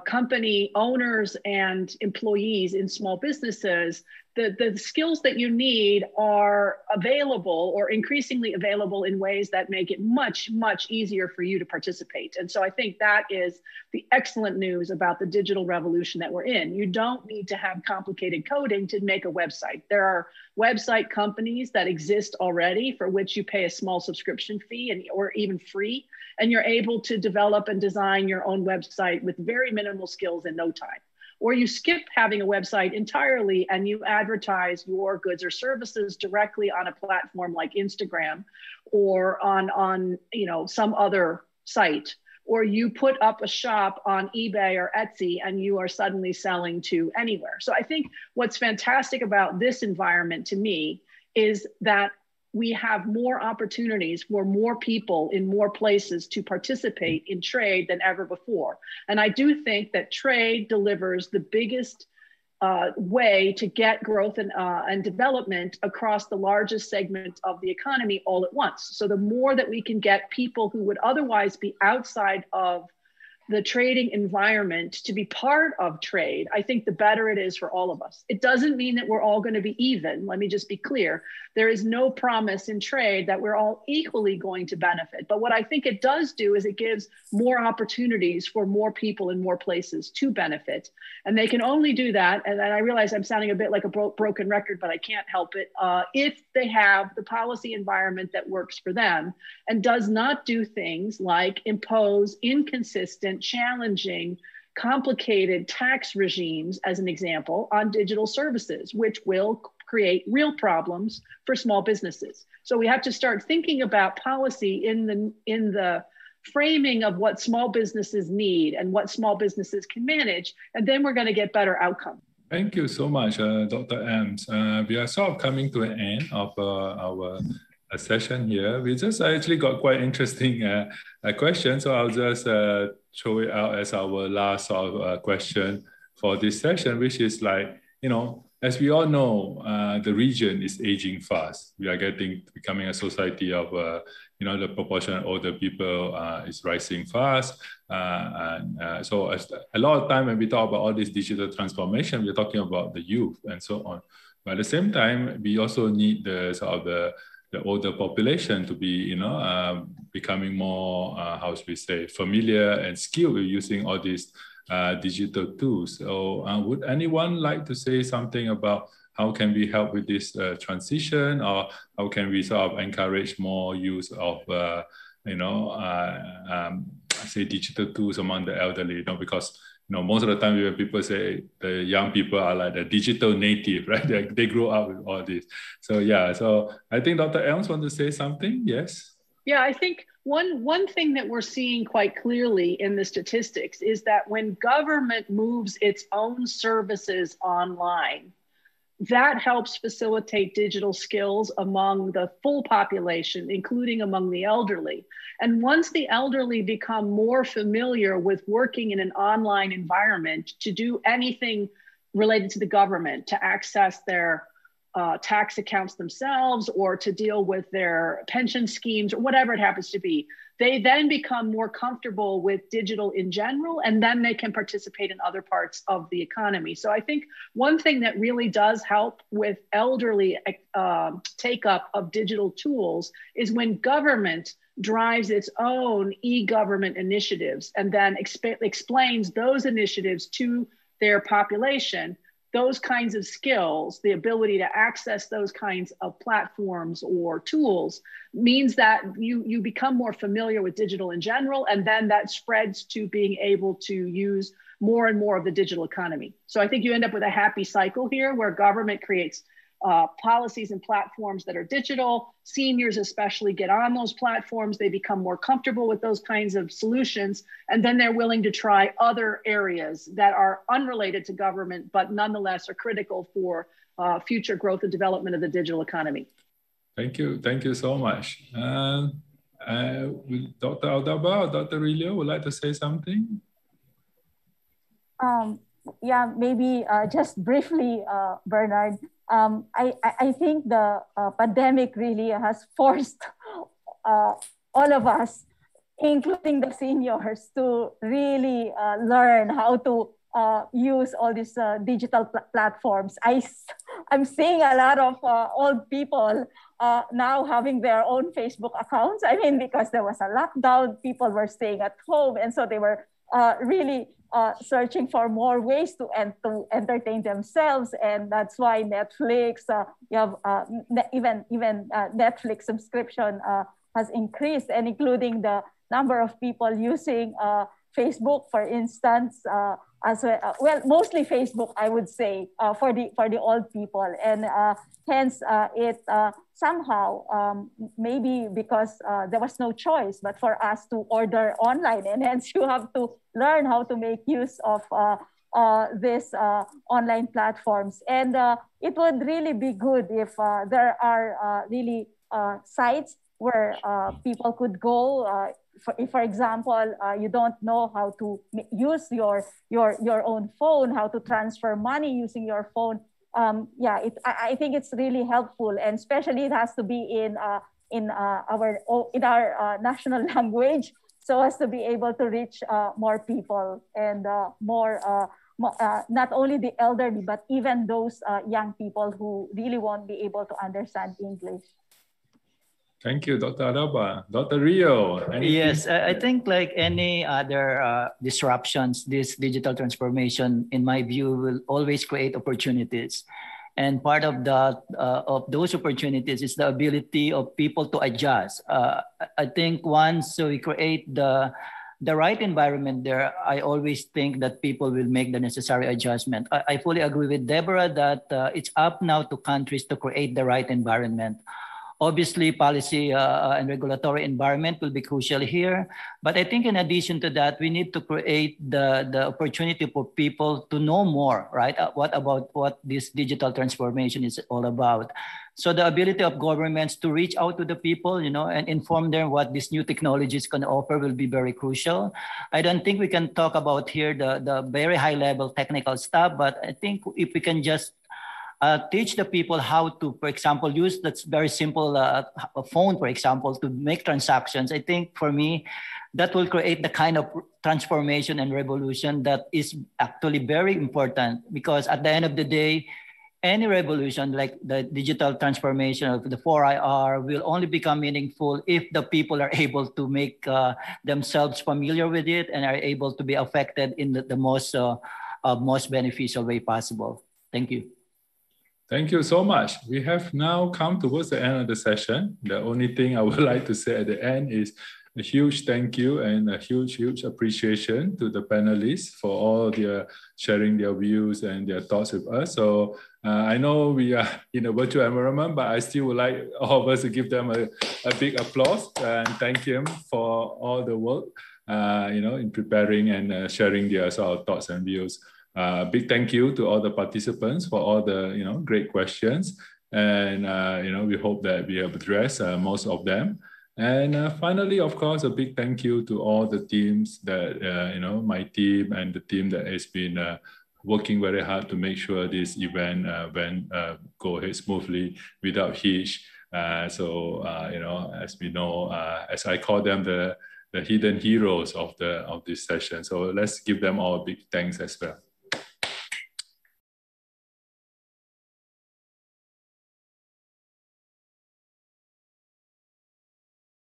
[SPEAKER 4] company owners and employees in small businesses, the skills that you need are available, or increasingly available, in ways that make it much, much easier for you to participate. And so I think that is the excellent news about the digital revolution that we're in. You don't need to have complicated coding to make a website. There are website companies that exist already for which you pay a small subscription fee, or even free, and you're able to develop and design your own website with very minimal skills in no time. Or you skip having a website entirely and you advertise your goods or services directly on a platform like Instagram, or on some other site. Or you put up a shop on eBay or Etsy and you are suddenly selling to anywhere. So I think what's fantastic about this environment to me is that we have more opportunities for more people in more places to participate in trade than ever before. And I do think that trade delivers the biggest way to get growth and development across the largest segment of the economy all at once. So the more that we can get people who would otherwise be outside of the trading environment to be part of trade, I think the better it is for all of us. It doesn't mean that we're all going to be even. Let me just be clear. There is no promise in trade that we're all equally going to benefit. But what I think it does do is it gives more opportunities for more people in more places to benefit. And they can only do that, and I realize I'm sounding a bit like a broken record, but I can't help it, if they have the policy environment that works for them and does not do things like impose inconsistent, challenging, complicated tax regimes, as an example, on digital services, which will create real problems for small businesses. So we have to start thinking about policy in the framing of what small businesses need and what small businesses can manage, and then we're going to get better outcomes.
[SPEAKER 1] Thank you so much, Dr. Elms. We are sort of coming to an end of our session here. We just actually got quite interesting question, so I'll just throw it out as our last question for this session, which is as we all know, the region is aging fast. We are becoming a society of, the proportion of older people is rising fast. So a lot of time when we talk about all this digital transformation, we're talking about the youth and so on. But at the same time, we also need the sort of the older population to be, becoming more, how should we say, familiar and skilled with using all these digital tools. So would anyone like to say something about how can we help with this transition, or how can we sort of encourage more use of, say digital tools among the elderly, because most of the time when people say the young people are like the digital native, right? They grow up with all this. So yeah, so I think Dr. Elms want to say something, yes?
[SPEAKER 4] Yeah, I think one thing that we're seeing quite clearly in the statistics is that when government moves its own services online, that helps facilitate digital skills among the full population, including among the elderly. And once the elderly become more familiar with working in an online environment to do anything related to the government, to access their tax accounts themselves, or to deal with their pension schemes, or whatever it happens to be, they then become more comfortable with digital in general, and then they can participate in other parts of the economy. So I think one thing that really does help with elderly take up of digital tools is when government drives its own e-government initiatives and then explains those initiatives to their population. Those kinds of skills, the ability to access those kinds of platforms or tools, means that you become more familiar with digital in general, and then that spreads to being able to use more and more of the digital economy. So I think you end up with a happy cycle here where government creates policies and platforms that are digital. Seniors especially get on those platforms. They become more comfortable with those kinds of solutions. And then they're willing to try other areas that are unrelated to government, but nonetheless are critical for future growth and development of the digital economy.
[SPEAKER 1] Thank you. Thank you so much. Dr. Aldaba or Dr. Rillo would like to say something?
[SPEAKER 3] Yeah, maybe just briefly, Bernard. I think the pandemic really has forced all of us, including the seniors, to really learn how to use all these digital platforms. I'm seeing a lot of old people now having their own Facebook accounts. I mean, because there was a lockdown, people were staying at home, and so they were really searching for more ways to entertain themselves, and that's why Netflix, you have even Netflix subscription has increased, and including the number of people using Facebook, for instance, as well. Well, mostly Facebook, I would say, for the old people, and hence it somehow maybe because there was no choice but for us to order online, and hence you have to learn how to make use of these online platforms. And it would really be good if there are really sites where people could go. If, for example, you don't know how to use your own phone, how to transfer money using your phone, I think it's really helpful, and especially it has to be in our national language, so as to be able to reach more people, and not only the elderly, but even those young people who really won't be able to understand English.
[SPEAKER 1] Thank you, Dr. Aldaba. Dr. Rillo.
[SPEAKER 2] Yes, I think like any other disruptions, this digital transformation, in my view, will always create opportunities. And part of that, of those opportunities is the ability of people to adjust. I think once we create the right environment there, I always think that people will make the necessary adjustment. I fully agree with Deborah that it's up now to countries to create the right environment. Obviously, policy and regulatory environment will be crucial here. But I think in addition to that, we need to create the opportunity for people to know more, right? What this digital transformation is all about. So the ability of governments to reach out to the people, and inform them what these new technologies can offer will be very crucial. I don't think we can talk about here the very high level technical stuff, but I think if we can just teach the people how to, for example, use that very simple phone, for example, to make transactions. I think for me, that will create the kind of transformation and revolution that is actually very important, because at the end of the day, any revolution like the digital transformation of the 4IR will only become meaningful if the people are able to make themselves familiar with it and are able to be affected in the most beneficial way possible. Thank you.
[SPEAKER 1] Thank you so much. We have now come towards the end of the session. The only thing I would like to say at the end is a huge thank you and a huge appreciation to the panelists for all their sharing their views and their thoughts with us. So I know we are in a virtual environment, but I still would like all of us to give them a big applause and thank them for all the work, in preparing and sharing their sort of thoughts and views. Big thank you to all the participants for all the great questions, and we hope that we have addressed most of them. And finally, of course, a big thank you to all the teams that my team and the team that has been working very hard to make sure this event go ahead smoothly without hitch. So as we know, as I call them, the hidden heroes of this session. So let's give them all a big thanks as well.